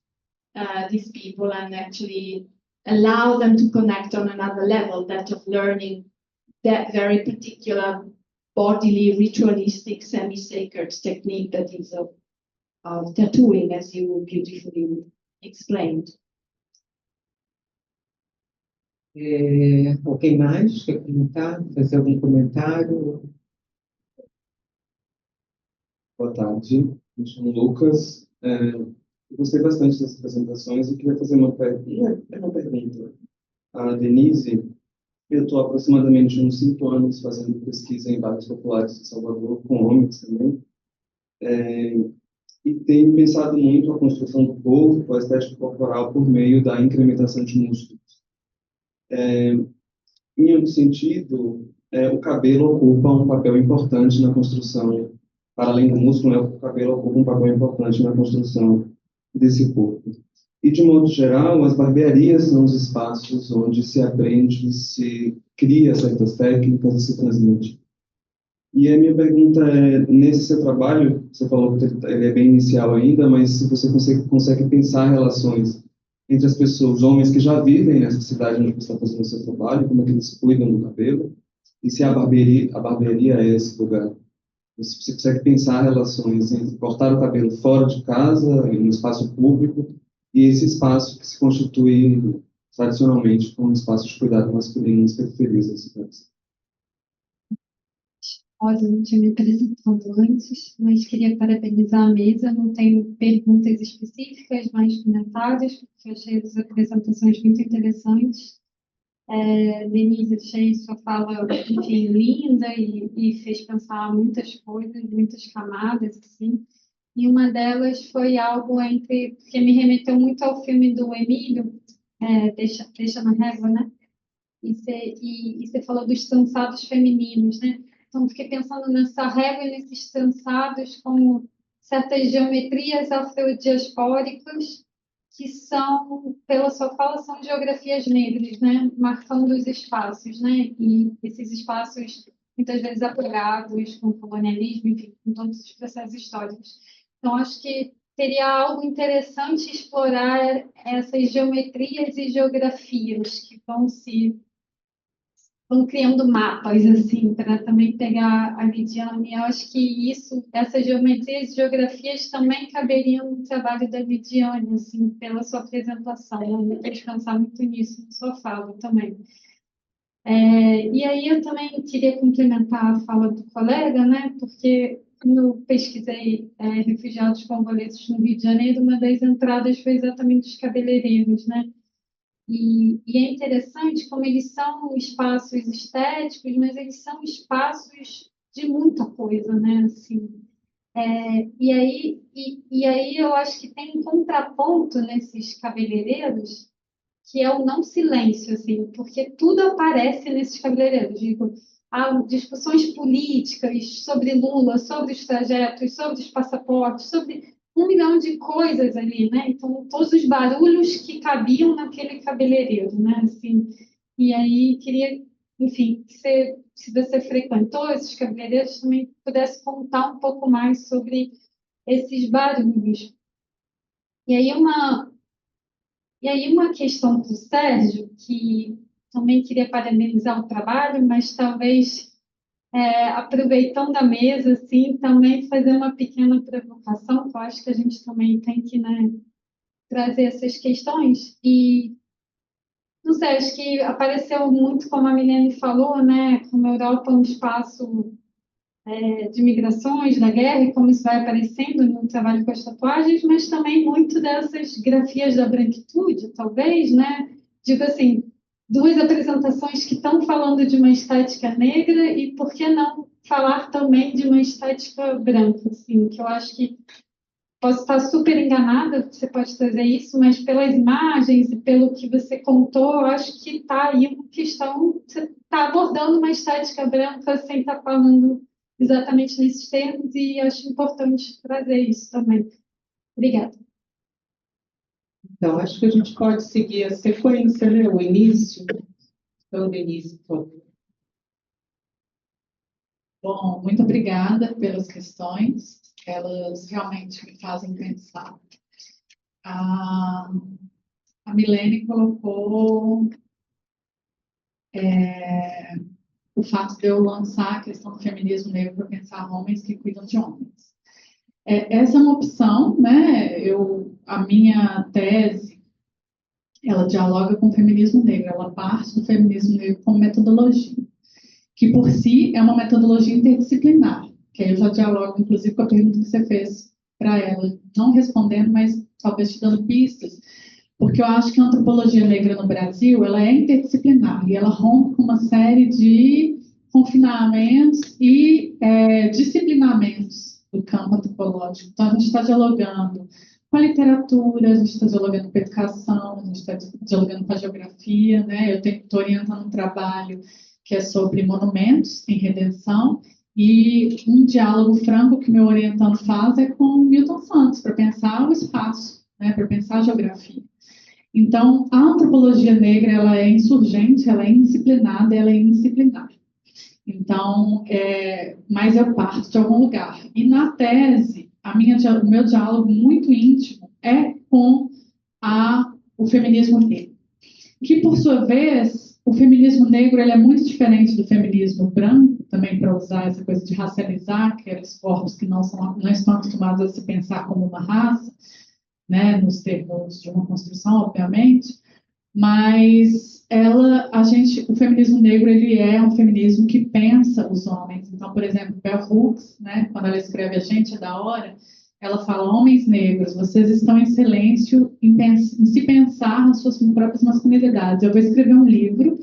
these people and actually allow them to connect on another level, that of learning that very particular bodily, ritualistic, semi-sacred technique that is of tattooing, as you beautifully explained. Alguém mais quer comentar, fazer algum comentário? Boa tarde, me chamo Lucas. Eu gostei bastante das apresentações e queria fazer uma pergunta. A Denise, eu estou aproximadamente uns 5 anos fazendo pesquisa em bairros populares de Salvador, com homens também, e tenho pensado muito a construção do corpo, a estética corporal, por meio da incrementação de músculos. Em outro sentido, o cabelo ocupa um papel importante na construção, para além do músculo, né, o cabelo ocupa um papel importante na construção desse corpo. E, de modo geral, as barbearias são os espaços onde se aprende, se cria certas técnicas e se transmite. E a minha pergunta é, nesse seu trabalho, você falou que ele é bem inicial ainda, mas se você consegue pensar relações entre as pessoas, homens que já vivem nessa cidade onde você está fazendo o seu trabalho, como é que eles cuidam do cabelo, e se a barbearia é esse lugar. Você consegue pensar relações entre cortar o cabelo fora de casa, em um espaço público, e esse espaço que se constitui tradicionalmente como um espaço de cuidado masculino nas periferias das cidades. Rosa, não tinha me apresentado antes, mas queria parabenizar a mesa. Não tenho perguntas específicas, mais comentários, porque eu achei as apresentações muito interessantes. Denise, achei sua fala, enfim, linda e fez pensar muitas coisas, muitas camadas, assim. E uma delas foi algo porque me remeteu muito ao filme do Emílio, Deixa na Régua, né? E você falou dos trançados femininos, né? Então, fiquei pensando nessa régua e nesses trançados como certas geometrias afrodiaspóricas que são, pela sua fala, são geografias negras, né? Marcando os espaços, né? E esses espaços, muitas vezes, apurados com o colonialismo, enfim, com todos os processos históricos. Então, acho que seria algo interessante explorar essas geometrias e geografias que vão se vão criando mapas, assim, para também pegar a Lidiane. Eu acho que essas geometrias e geografias também caberiam no trabalho da Lidiane, assim, pela sua apresentação. Eu me fez pensar muito nisso na sua fala também. E aí eu também queria complementar a fala do colega, né? Porque quando eu pesquisei refugiados congoleses no Rio de Janeiro, uma das entradas foi exatamente os cabeleireiros, né? E é interessante como eles são espaços estéticos, mas eles são espaços de muita coisa, né? Assim, e aí eu acho que tem um contraponto nesses cabeleireiros que é o não silêncio, assim, porque tudo aparece nesses cabeleireiros. Digo, há discussões políticas sobre Lula, sobre os trajetos, sobre os passaportes, sobre 1 milhão de coisas ali, né? Então, todos os barulhos que cabiam naquele cabeleireiro, né? Assim, e aí, queria, enfim, que se você frequentou esses cabeleireiros, também pudesse contar um pouco mais sobre esses barulhos. E aí, uma questão para o Sérgio, que também queria parabenizar o trabalho, mas talvez, aproveitando a mesa, assim, também fazer uma pequena provocação, que eu acho que a gente também tem que, né, trazer essas questões. E, não sei, acho que apareceu muito, como a Milene falou, né, como a Europa é um espaço de migrações, da guerra, e como isso vai aparecendo no trabalho com as tatuagens, mas também muito dessas grafias da branquitude, talvez, né? Digo assim, duas apresentações que estão falando de uma estética negra e por que não falar também de uma estética branca, assim, que eu acho que posso estar super enganada, você pode trazer isso, mas pelas imagens e pelo que você contou, eu acho que está aí uma questão, você está abordando uma estética branca sem estar falando exatamente nesses termos, e acho importante trazer isso também. Obrigada. Então, acho que a gente pode seguir a sequência, né? O início. Então, Denise, por favor. Bom, muito obrigada pelas questões, elas realmente me fazem pensar. A Milene colocou o fato de eu lançar a questão do feminismo negro para pensar homens que cuidam de homens. Essa é uma opção, né? A minha tese, ela dialoga com o feminismo negro, ela parte do feminismo negro como metodologia, que por si é uma metodologia interdisciplinar, que aí eu já dialogo, inclusive, com a pergunta que você fez para ela, não respondendo, mas talvez te dando pistas, porque eu acho que a antropologia negra no Brasil, ela é interdisciplinar, e ela rompe com uma série de confinamentos e disciplinamentos do campo antropológico. Então, a gente está dialogando com a literatura, a gente está dialogando com a educação, a gente está dialogando com a geografia, né? Eu estou orientando um trabalho que é sobre monumentos em redenção, e um diálogo franco que meu orientando faz é com Milton Santos, para pensar o espaço, né? Para pensar a geografia. Então, a antropologia negra, ela é insurgente, ela é indisciplinada, ela é indisciplinar. Então, mas eu parto de algum lugar. E na tese, o meu diálogo muito íntimo é com o feminismo negro, que, por sua vez, o feminismo negro ele é muito diferente do feminismo branco, também para usar essa coisa de racializar aqueles corpos que não estão acostumados a se pensar como uma raça, né, nos termos de uma construção, obviamente, mas o feminismo negro ele é um feminismo que pensa os homens. Então, por exemplo, Bell Hooks, né, quando ela escreve A Gente é da Hora, ela fala: homens negros, vocês estão em silêncio em se pensar nas suas próprias masculinidades. Eu vou escrever um livro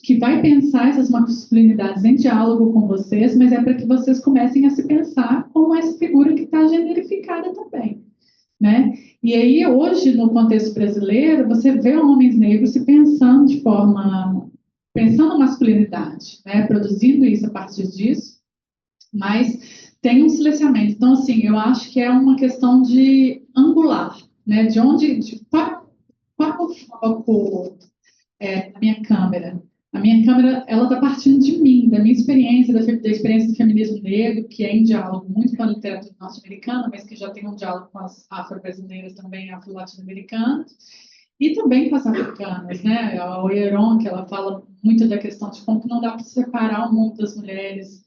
que vai pensar essas masculinidades em diálogo com vocês, mas é para que vocês comecem a se pensar como essa figura que está generificada também, né? E aí, hoje, no contexto brasileiro, você vê homens negros se pensando pensando masculinidade, né? Produzindo isso a partir disso, mas tem um silenciamento. Então, assim, eu acho que é uma questão de angular, né? Qual é o foco da minha câmera? A minha câmera, ela está partindo de mim, da minha experiência, da experiência do feminismo negro, que é em diálogo muito com a literatura norte-americana, mas que já tem um diálogo com as afro-brasileiras também, afro-latino-americanas. e também com as africanas, né? A Oyeron, que ela fala muito da questão de como que não dá para separar o mundo das mulheres,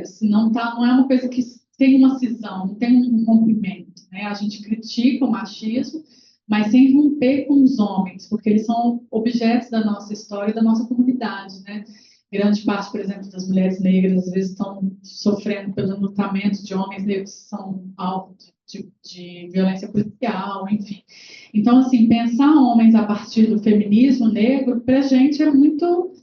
se não tá, não é uma coisa que tem uma cisão, não tem um rompimento, né? A gente critica o machismo, mas sem romper com os homens, porque eles são objetos da nossa história e da nossa comunidade, né? Grande parte, por exemplo, das mulheres negras, às vezes, estão sofrendo pelo lutamento de homens negros que são alvo de violência policial, enfim. Então, assim, pensar homens a partir do feminismo negro, para a gente é muito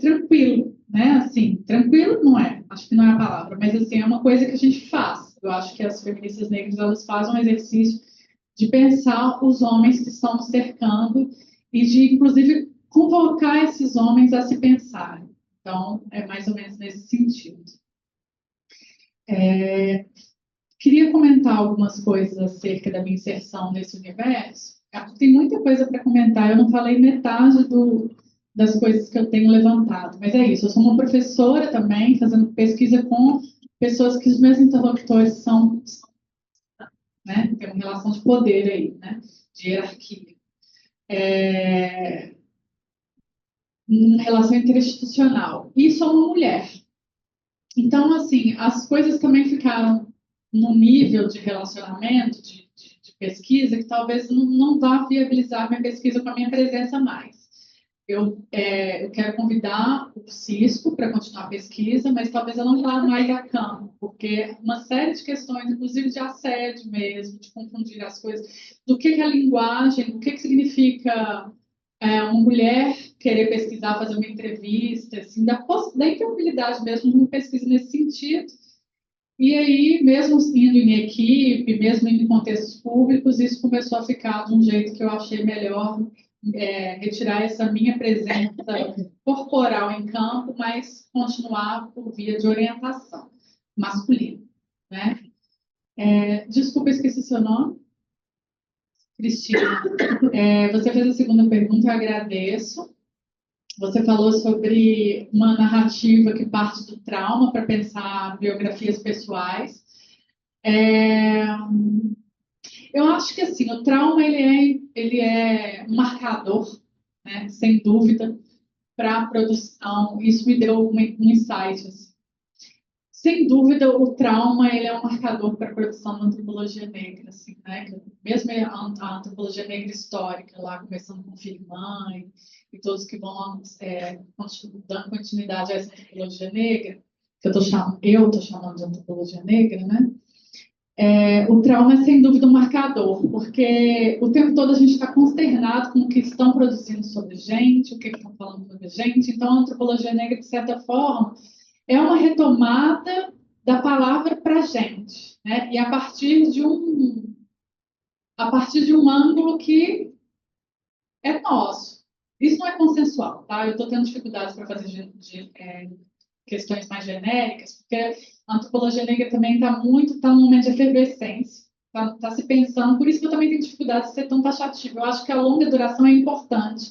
tranquilo, né? Assim, tranquilo não é, acho que não é a palavra, mas assim, é uma coisa que a gente faz. Eu acho que as feministas negras, elas fazem um exercício de pensar os homens que estão nos cercando e de, inclusive, convocar esses homens a se pensarem. Então, é mais ou menos nesse sentido. Queria comentar algumas coisas acerca da minha inserção nesse universo. Tem muita coisa para comentar, eu não falei metade das coisas que eu tenho levantado, mas é isso. Eu sou uma professora também, fazendo pesquisa com pessoas que os meus interlocutores são, né, tem uma relação de poder aí, né, de hierarquia. Uma relação interinstitucional. E sou uma mulher. Então, assim, as coisas também ficaram no nível de relacionamento, de pesquisa, que talvez não vá viabilizar minha pesquisa com a minha presença mais. Eu quero convidar o Cisco para continuar a pesquisa, mas talvez eu não vá mais a campo, porque uma série de questões, inclusive de assédio mesmo, de confundir as coisas, do que é a linguagem, o que significa uma mulher querer pesquisar, fazer uma entrevista, assim, da improbabilidade mesmo de uma pesquisa nesse sentido. E aí, mesmo indo em equipe, mesmo indo em contextos públicos, isso começou a ficar de um jeito que eu achei melhor retirar essa minha presença corporal em campo, mas continuar por via de orientação masculina, né? Desculpa, esqueci seu nome. Cristina, você fez a segunda pergunta, eu agradeço. Você falou sobre uma narrativa que parte do trauma para pensar biografias pessoais. Eu acho que assim, o trauma ele é um marcador, né, sem dúvida, para a produção. Isso me deu um insight. Assim. Sem dúvida, o trauma ele é um marcador para a produção da antropologia negra, assim, né? Mesmo a antropologia negra histórica, lá começando com Firman e todos que vão dando continuidade a essa antropologia negra, que eu estou chamando de antropologia negra, né? O trauma é sem dúvida um marcador, porque o tempo todo a gente está consternado com o que estão produzindo sobre a gente, o que estão falando sobre a gente. Então, a antropologia negra, de certa forma, é uma retomada da palavra para a gente, né? E a partir de um ângulo que é nosso. Isso não é consensual, tá? Eu estou tendo dificuldades para fazer questões mais genéricas, porque a antropologia negra também está num momento de efervescência, está se pensando, por isso que eu também tenho dificuldade de ser tão taxativo. Eu acho que a longa duração é importante,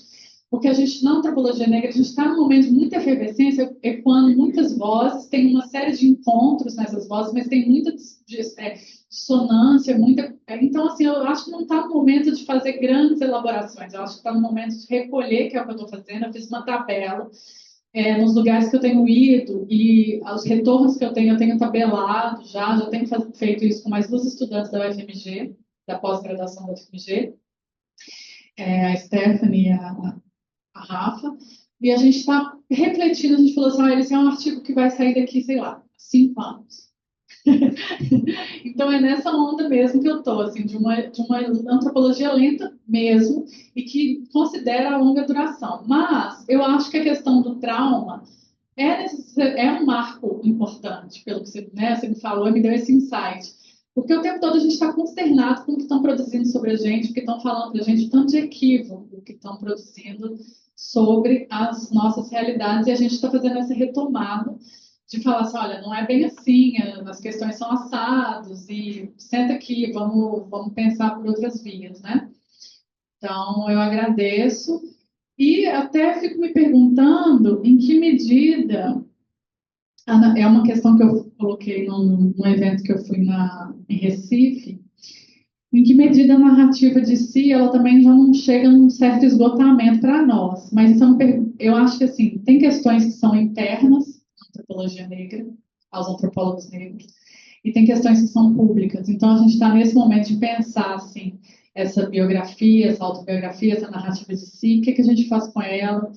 porque a gente, na antropologia negra, a gente está num momento de muita efervescência, ecoando muitas vozes, tem uma série de encontros nessas vozes, mas tem muita dissonância, muita... Então, assim, eu acho que não está no momento de fazer grandes elaborações, eu acho que está no momento de recolher, que é o que eu estou fazendo. Eu fiz uma tabela nos lugares que eu tenho ido e os retornos que eu tenho tabelado já tenho feito isso com mais 2 estudantes da UFMG, da pós-graduação da UFMG, a Stephanie e a Rafa, e a gente está refletindo, a gente falou assim, esse é um artigo que vai sair daqui, sei lá, 5 anos. Então é nessa onda mesmo que eu estou, assim, de uma antropologia lenta mesmo, e que considera a longa duração. Mas eu acho que a questão do trauma é um marco importante, pelo que você me falou e me deu esse insight. Porque o tempo todo a gente está consternado com o que estão produzindo sobre a gente, o que estão falando para a gente, tanto de equívoco que estão produzindo sobre as nossas realidades, e a gente está fazendo essa retomada de falar assim, olha, não é bem assim, as questões são assados, e senta aqui, vamos pensar por outras vias, né? Então, eu agradeço, e até fico me perguntando em que medida, é uma questão que eu coloquei num evento que eu fui em Recife, em que medida a narrativa de si, ela também já não chega num certo esgotamento para nós. Mas isso eu acho que, assim, tem questões que são internas à antropologia negra, aos antropólogos negros, e tem questões que são públicas. Então, a gente está nesse momento de pensar, assim, essa biografia, essa autobiografia, essa narrativa de si, o que a gente faz com ela,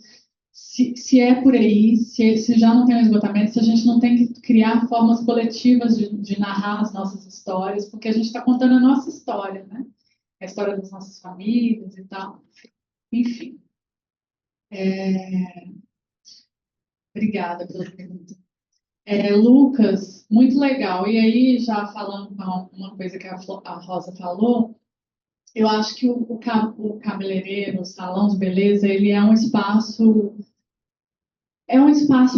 se é por aí, se já não tem um esgotamento, se a gente não tem que criar formas coletivas de narrar as nossas histórias, porque a gente está contando a nossa história, né? A história das nossas famílias e tal. Enfim. Obrigada pela pergunta. Lucas, muito legal. E aí, já falando uma coisa que a Rosa falou, eu acho que o cabeleireiro, o salão de beleza, ele é um espaço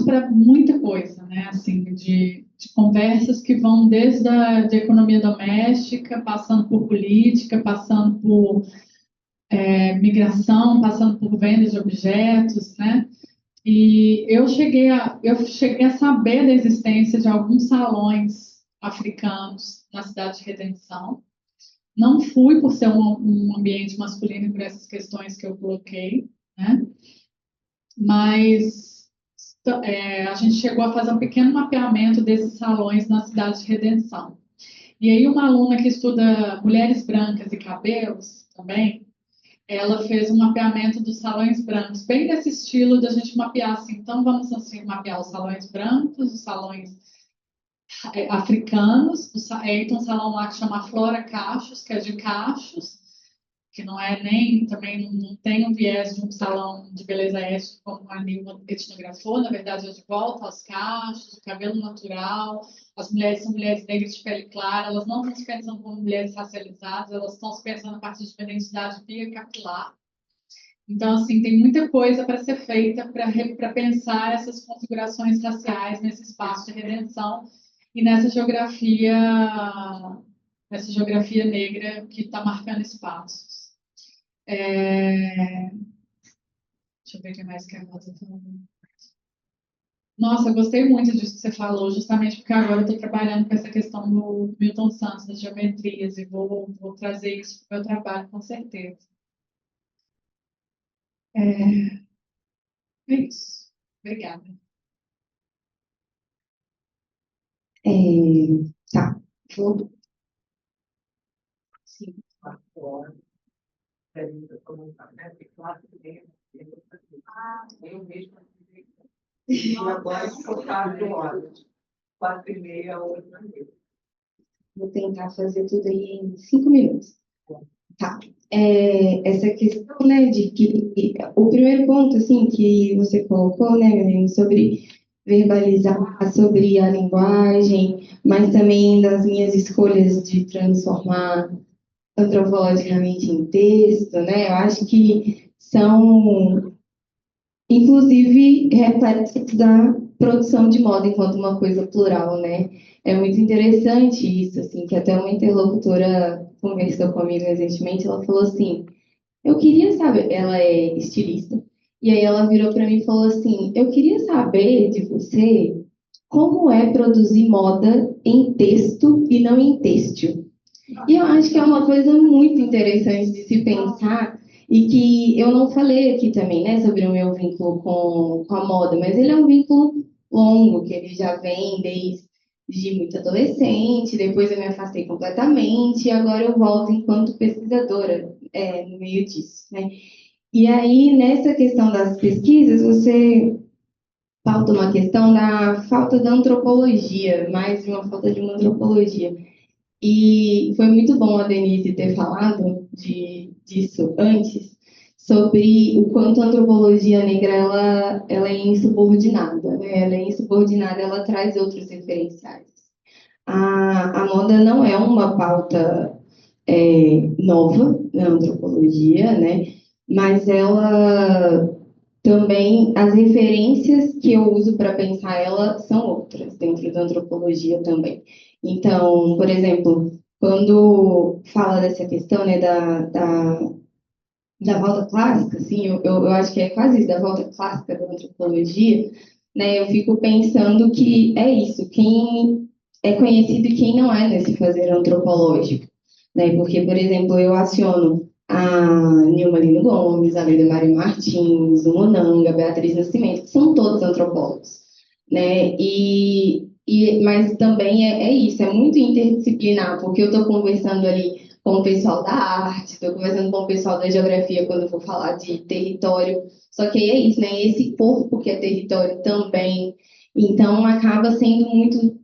para muita coisa, né? Assim, de conversas que vão desde de economia doméstica, passando por política, passando por migração, passando por venda de objetos, né? E eu cheguei a saber da existência de alguns salões africanos na cidade de Redenção. Não fui por ser um ambiente masculino e por essas questões que eu coloquei, né? Mas a gente chegou a fazer um pequeno mapeamento desses salões na cidade de Redenção. E aí uma aluna que estuda mulheres brancas e cabelos também, ela fez um mapeamento dos salões brancos, bem nesse estilo de a gente mapear assim. Então vamos assim mapear os salões brancos, os salões africanos. Tem um salão lá que chama Flora Cachos, que é de cachos, que não é nem, também não tem um viés de um salão de beleza étnica como a Nilma etnografou, na verdade é de volta aos cachos, o cabelo natural, as mulheres são mulheres negras de pele clara, elas não estão se pensando como mulheres racializadas, elas estão se pensando a partir de uma identidade bicapilar. Então, assim, tem muita coisa para ser feita para pensar essas configurações raciais nesse espaço de redenção e nessa geografia negra que está marcando espaços. Deixa eu ver o que mais que a Rosa falou. Nossa, eu gostei muito disso que você falou, justamente porque agora eu estou trabalhando com essa questão do Milton Santos, das geometrias, e vou trazer isso para o meu trabalho, com certeza. É isso. Obrigada. Tá, vou. Sim, 4 horas. Ainda como né? Tem 4 e meia. Eu mesmo. E agora são 4 horas. 4 e meia, 8 e meia. Vou tentar fazer tudo aí em 5 minutos. Tá. Essa questão, né, de que o primeiro ponto, assim, que você colocou, né, Helene, sobre verbalizar, sobre a linguagem, mas também das minhas escolhas de transformar antropologicamente em texto, né, eu acho que são, inclusive, reflexos da produção de moda enquanto uma coisa plural, né? É muito interessante isso, assim, que até uma interlocutora conversou comigo recentemente, ela falou assim, eu queria saber, ela é estilista, e aí ela virou para mim e falou assim, eu queria saber de você como é produzir moda em texto e não em têxtil. E eu acho que é uma coisa muito interessante de se pensar e que eu não falei aqui também, né, sobre o meu vínculo com a moda, mas ele é um vínculo longo, que ele já vem desde muito adolescente, depois eu me afastei completamente e agora eu volto enquanto pesquisadora no meio disso, né? E aí, nessa questão das pesquisas, você pauta uma questão da falta da antropologia, mais de uma falta de uma antropologia. E foi muito bom a Denise ter falado disso antes, sobre o quanto a antropologia negra ela é insubordinada, né? Ela é insubordinada, ela traz outros referenciais. A moda não é uma pauta nova na antropologia, né? Mas ela também, as referências que eu uso para pensar ela são outras dentro da antropologia também. Então, por exemplo, quando fala dessa questão, né, da volta clássica, assim, eu acho que é quase isso, da volta clássica da antropologia, né, eu fico pensando que é isso, quem é conhecido e quem não é nesse fazer antropológico, né? Porque, por exemplo, eu aciono a Nilma Lino Gomes, a Leda Maria Martins, o Monanga, a Beatriz Nascimento, que são todos antropólogos, né? Mas também é isso, é muito interdisciplinar, porque eu estou conversando ali com o pessoal da arte, estou conversando com o pessoal da geografia quando eu for falar de território, só que aí é isso, né? Esse corpo que é território também, então acaba sendo muito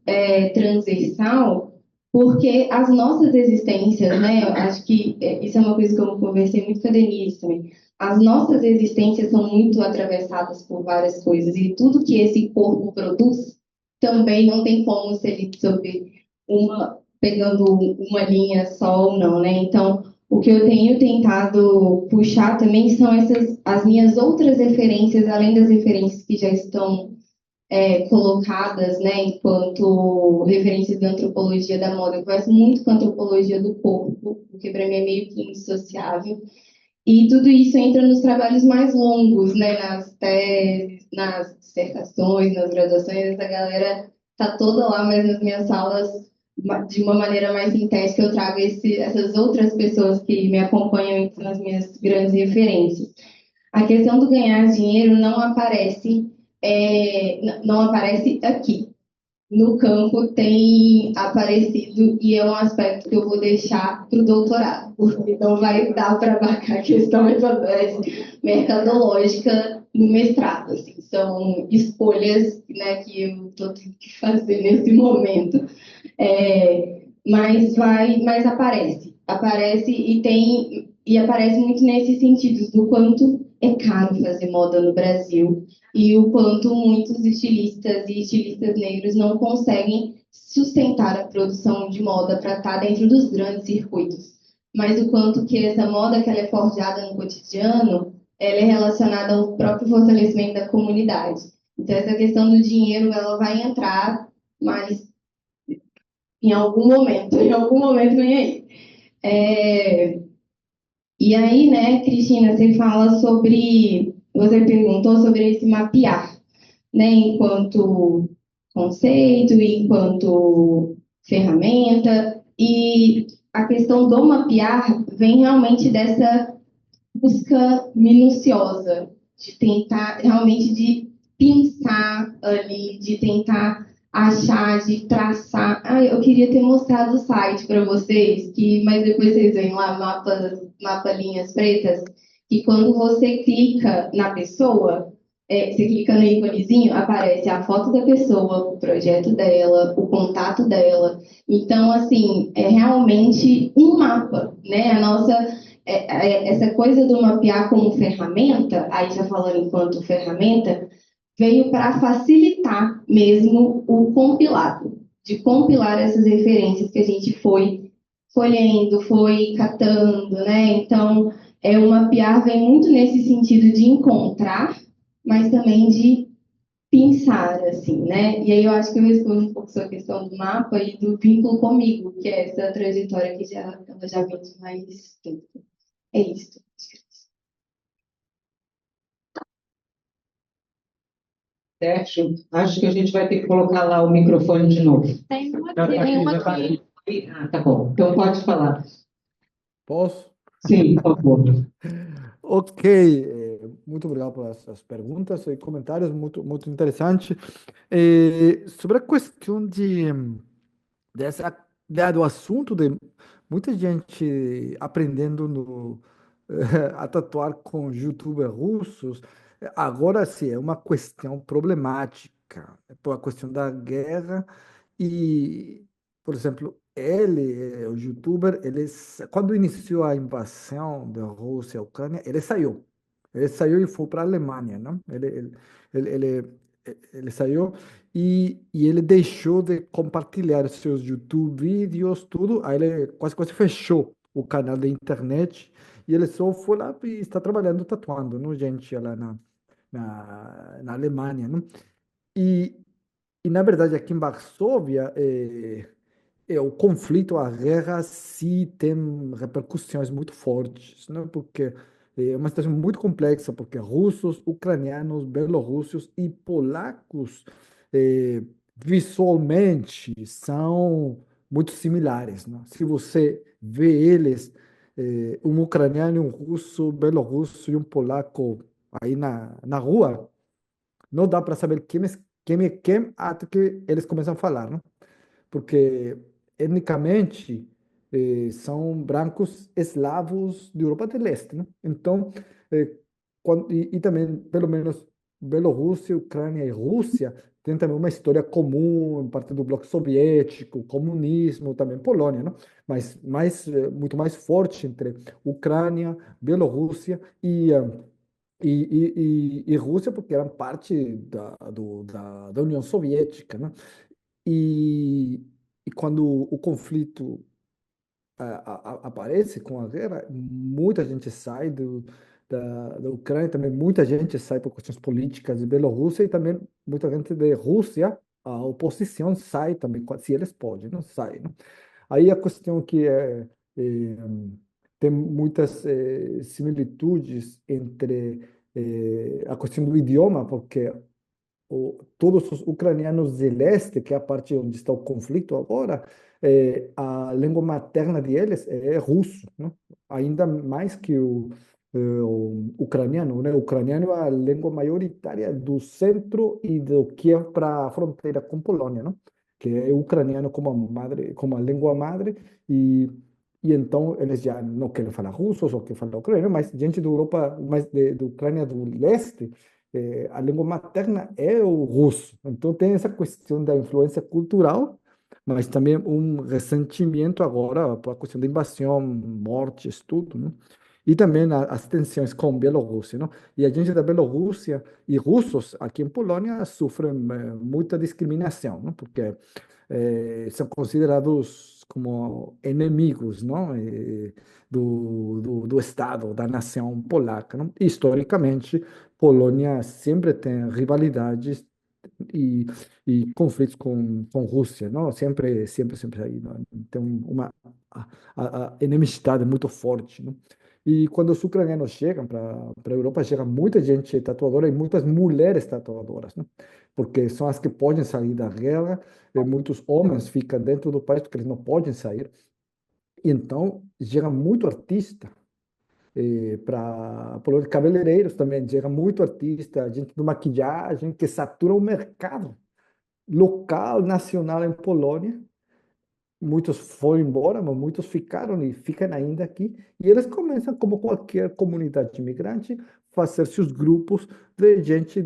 transversal, porque as nossas existências, né? Eu acho que isso é uma coisa que eu conversei muito com a Denise também. As nossas existências são muito atravessadas por várias coisas, e tudo que esse corpo produz também não tem como ser lido sobre pegando uma linha só ou não, né? Então, o que eu tenho tentado puxar também são as minhas outras referências, além das referências que já estão colocadas, né, enquanto referências da antropologia da moda. Eu converso muito com a antropologia do corpo, porque para mim é meio que indissociável. E tudo isso entra nos trabalhos mais longos, né, nas teses, nas dissertações, nas graduações. Essa galera tá toda lá, mas nas minhas aulas, de uma maneira mais sintética, eu trago essas outras pessoas que me acompanham e que são as minhas grandes referências. A questão do ganhar dinheiro não aparece aqui. No campo tem aparecido e é um aspecto que eu vou deixar para o doutorado, porque não vai dar para abarcar a questão mercadológica no mestrado. Assim. São escolhas, né, que eu estou tendo que fazer nesse momento. Mas aparece e aparece muito nesse sentido do quanto é caro fazer moda no Brasil e o quanto muitos estilistas e estilistas negros não conseguem sustentar a produção de moda para estar dentro dos grandes circuitos. Mas o quanto que essa moda que ela é forjada no cotidiano, ela é relacionada ao próprio fortalecimento da comunidade. Então essa questão do dinheiro, ela vai entrar, mas em algum momento vem aí. E aí, né, Cristina, você perguntou sobre esse mapear, né, enquanto conceito, enquanto ferramenta, e a questão do mapear vem realmente dessa busca minuciosa, de tentar realmente de pensar ali, de tentar achar, de traçar. Ah, eu queria ter mostrado o site para vocês, mas depois vocês veem lá mapa linhas pretas, que quando você clica na pessoa, você clica no íconezinho, aparece a foto da pessoa, o projeto dela, o contato dela. Então, assim, é realmente um mapa, né? Essa coisa do mapear como ferramenta, aí já falando enquanto ferramenta, veio para facilitar mesmo o compilado, de compilar essas referências que a gente foi lendo, foi catando, né? Então, o mapear vem muito nesse sentido de encontrar, mas também de pensar, assim, né? E aí eu acho que eu respondo um pouco sobre a questão do mapa e do vínculo comigo, que é essa trajetória que ela já vem de mais tempo. É isso. Sérgio, acho que a gente vai ter que colocar lá o microfone de novo. Tem uma Já aqui. tá aqui, já tá aqui. Ah, tá bom. Então pode falar. Posso? Sim, por favor. Ok, muito obrigado pelas perguntas e comentários, muito interessante. Sobre a questão dessa ideia do assunto de muita gente aprendendo a tatuar com youtubers russos, agora sim, é uma questão problemática, é por a questão da guerra e, por exemplo, o youtuber, quando iniciou a invasão da Rússia à Ucrânia, ele saiu. Ele saiu e foi para a Alemanha, não? Ele, ele, ele saiu e ele deixou de compartilhar seus YouTube vídeos, tudo. Aí ele quase fechou o canal da internet e ele só foi lá e está trabalhando, tatuando, não, gente, lá na Alemanha, não? E, na verdade, aqui em Varsóvia, o conflito, a guerra, sim tem repercussões muito fortes, né? Porque é uma situação muito complexa, porque russos, ucranianos, belorussos e polacos, visualmente, são muito similares, né? Se você vê eles, um ucraniano, um russo, belorrusso e um polaco aí na rua, não dá para saber quem é quem até que eles começam a falar, né? Porque etnicamente são brancos eslavos de Europa do Leste, né? Então, e também, pelo menos, Bielorrússia, Ucrânia e Rússia têm também uma história comum, parte do bloco soviético, comunismo, também Polônia, né? Mas muito mais forte entre Ucrânia, Bielorrússia e Rússia, porque eram parte da União Soviética, né? E, e quando o conflito aparece com a guerra, muita gente sai da Ucrânia, também muita gente sai por questões políticas de Bielorrússia e também muita gente da Rússia, a oposição sai também, se eles podem, não sai, né? Aí a questão que é, tem muitas similitudes entre a questão do idioma, porque todos os ucranianos de leste, que é a parte onde está o conflito agora, a língua materna deles é russo, né? Ainda mais que o ucraniano, né? O ucraniano é a língua maioritária do centro e do Kiev para a fronteira com Polônia, né? Que é o ucraniano como a madre, como a língua madre e então eles já não querem falar russo, só querem falar ucraniano, mas gente da Europa, mais da Ucrânia do leste a língua materna é o russo. Então tem essa questão da influência cultural, mas também um ressentimento agora por a questão da invasão, mortes, tudo, né? E também as tensões com a Bielorrússia, não? E a gente da Bielorrússia e russos aqui em Polônia sofrem muita discriminação, não? Porque são considerados como inimigos, não? Do Estado, da nação polaca, não? Historicamente, Polônia sempre tem rivalidades e, e conflitos com Rússia, não? Sempre aí, não? Tem uma a enemistade muito forte, não? E quando os ucranianos chegam para a Europa, chega muita gente tatuadora e muitas mulheres tatuadoras, né? Porque são as que podem sair da guerra, muitos homens ficam dentro do país porque eles não podem sair. E então, chega muito artista para cabeleireiros também, chega muito artista, gente de maquiagem que satura o mercado local, nacional em Polônia. Muitos foram embora, mas muitos ficaram e ficam ainda aqui. E eles começam, como qualquer comunidade imigrante, fazer seus grupos de gente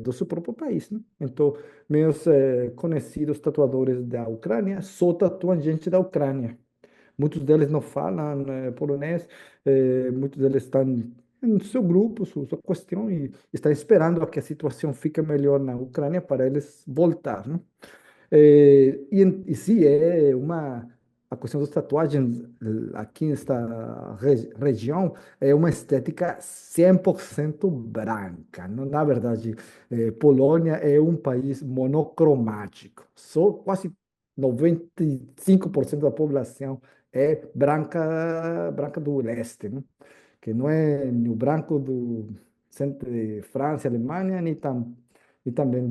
do seu próprio país, né? Então, meus conhecidos tatuadores da Ucrânia só tatuam gente da Ucrânia. Muitos deles não falam polonês, muitos deles estão em seu grupo, sua questão, e estão esperando a que a situação fique melhor na Ucrânia para eles voltar, né? E sim, a questão das tatuagens aqui nesta região é uma estética 100% branca. Na verdade, Polônia é um país monocromático. Só quase 95% da população é branca do leste, né? Que não é nem o branco do centro de França, Alemanha, e também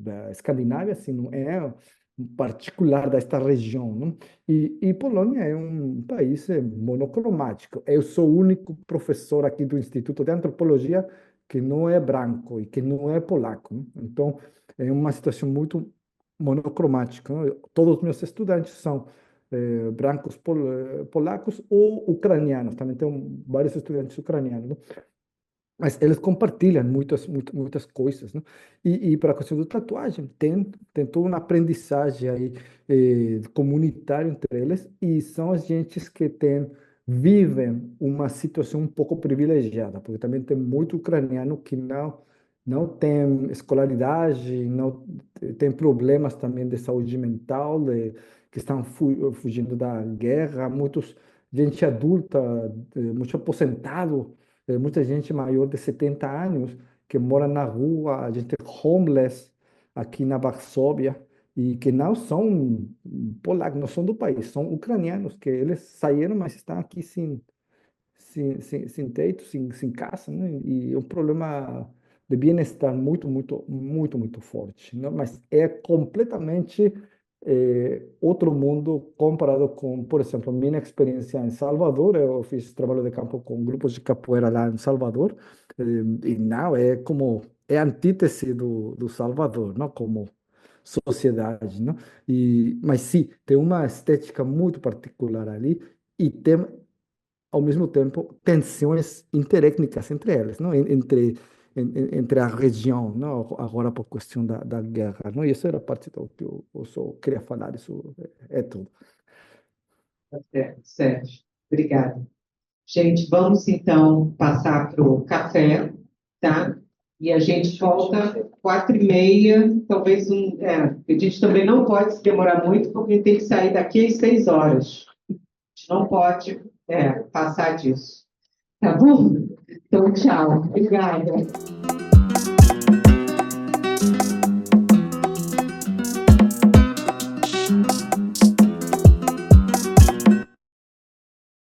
da Escandinávia, assim, não é um particular desta região, não? E Polônia é um país monocromático. Eu sou o único professor aqui do Instituto de Antropologia que não é branco e que não é polaco, não? Então, é uma situação muito monocromática, não? Todos os meus estudantes são brancos polacos ou ucranianos. Também tenho vários estudantes ucranianos, não? Mas eles compartilham muitas coisas, né? E para a questão da tatuagem, tem toda uma aprendizagem aí, comunitária entre eles, e são as gentes que vivem uma situação um pouco privilegiada, porque também tem muito ucraniano que não tem escolaridade, não tem problemas também de saúde mental, que estão fugindo da guerra, muitos gente adulta, muito aposentado, muita gente maior de 70 anos que mora na rua, a gente homeless aqui na Varsóvia e que não são polacos, não são do país, são ucranianos que eles saíram, mas estão aqui sem teto, sem casa, né? E é um problema de bem-estar muito forte, né? Mas é completamente outro mundo comparado com, por exemplo, minha experiência em Salvador. Eu fiz trabalho de campo com grupos de capoeira lá em Salvador, e não, é como, é a antítese do Salvador, não como sociedade, não? Mas sim, tem uma estética muito particular ali e tem, ao mesmo tempo, tensões interétnicas entre elas, não? Entre a região, não? Agora por questão da guerra, não? E isso era parte do que eu só queria falar, isso é tudo. Tá certo, Sérgio. Obrigada. Gente, vamos então passar para o café, tá? E a gente volta 4h30, talvez a gente também não pode se demorar muito, porque tem que sair daqui às 6 horas. A gente não pode passar disso. Tá bom? Então, tchau. Obrigada.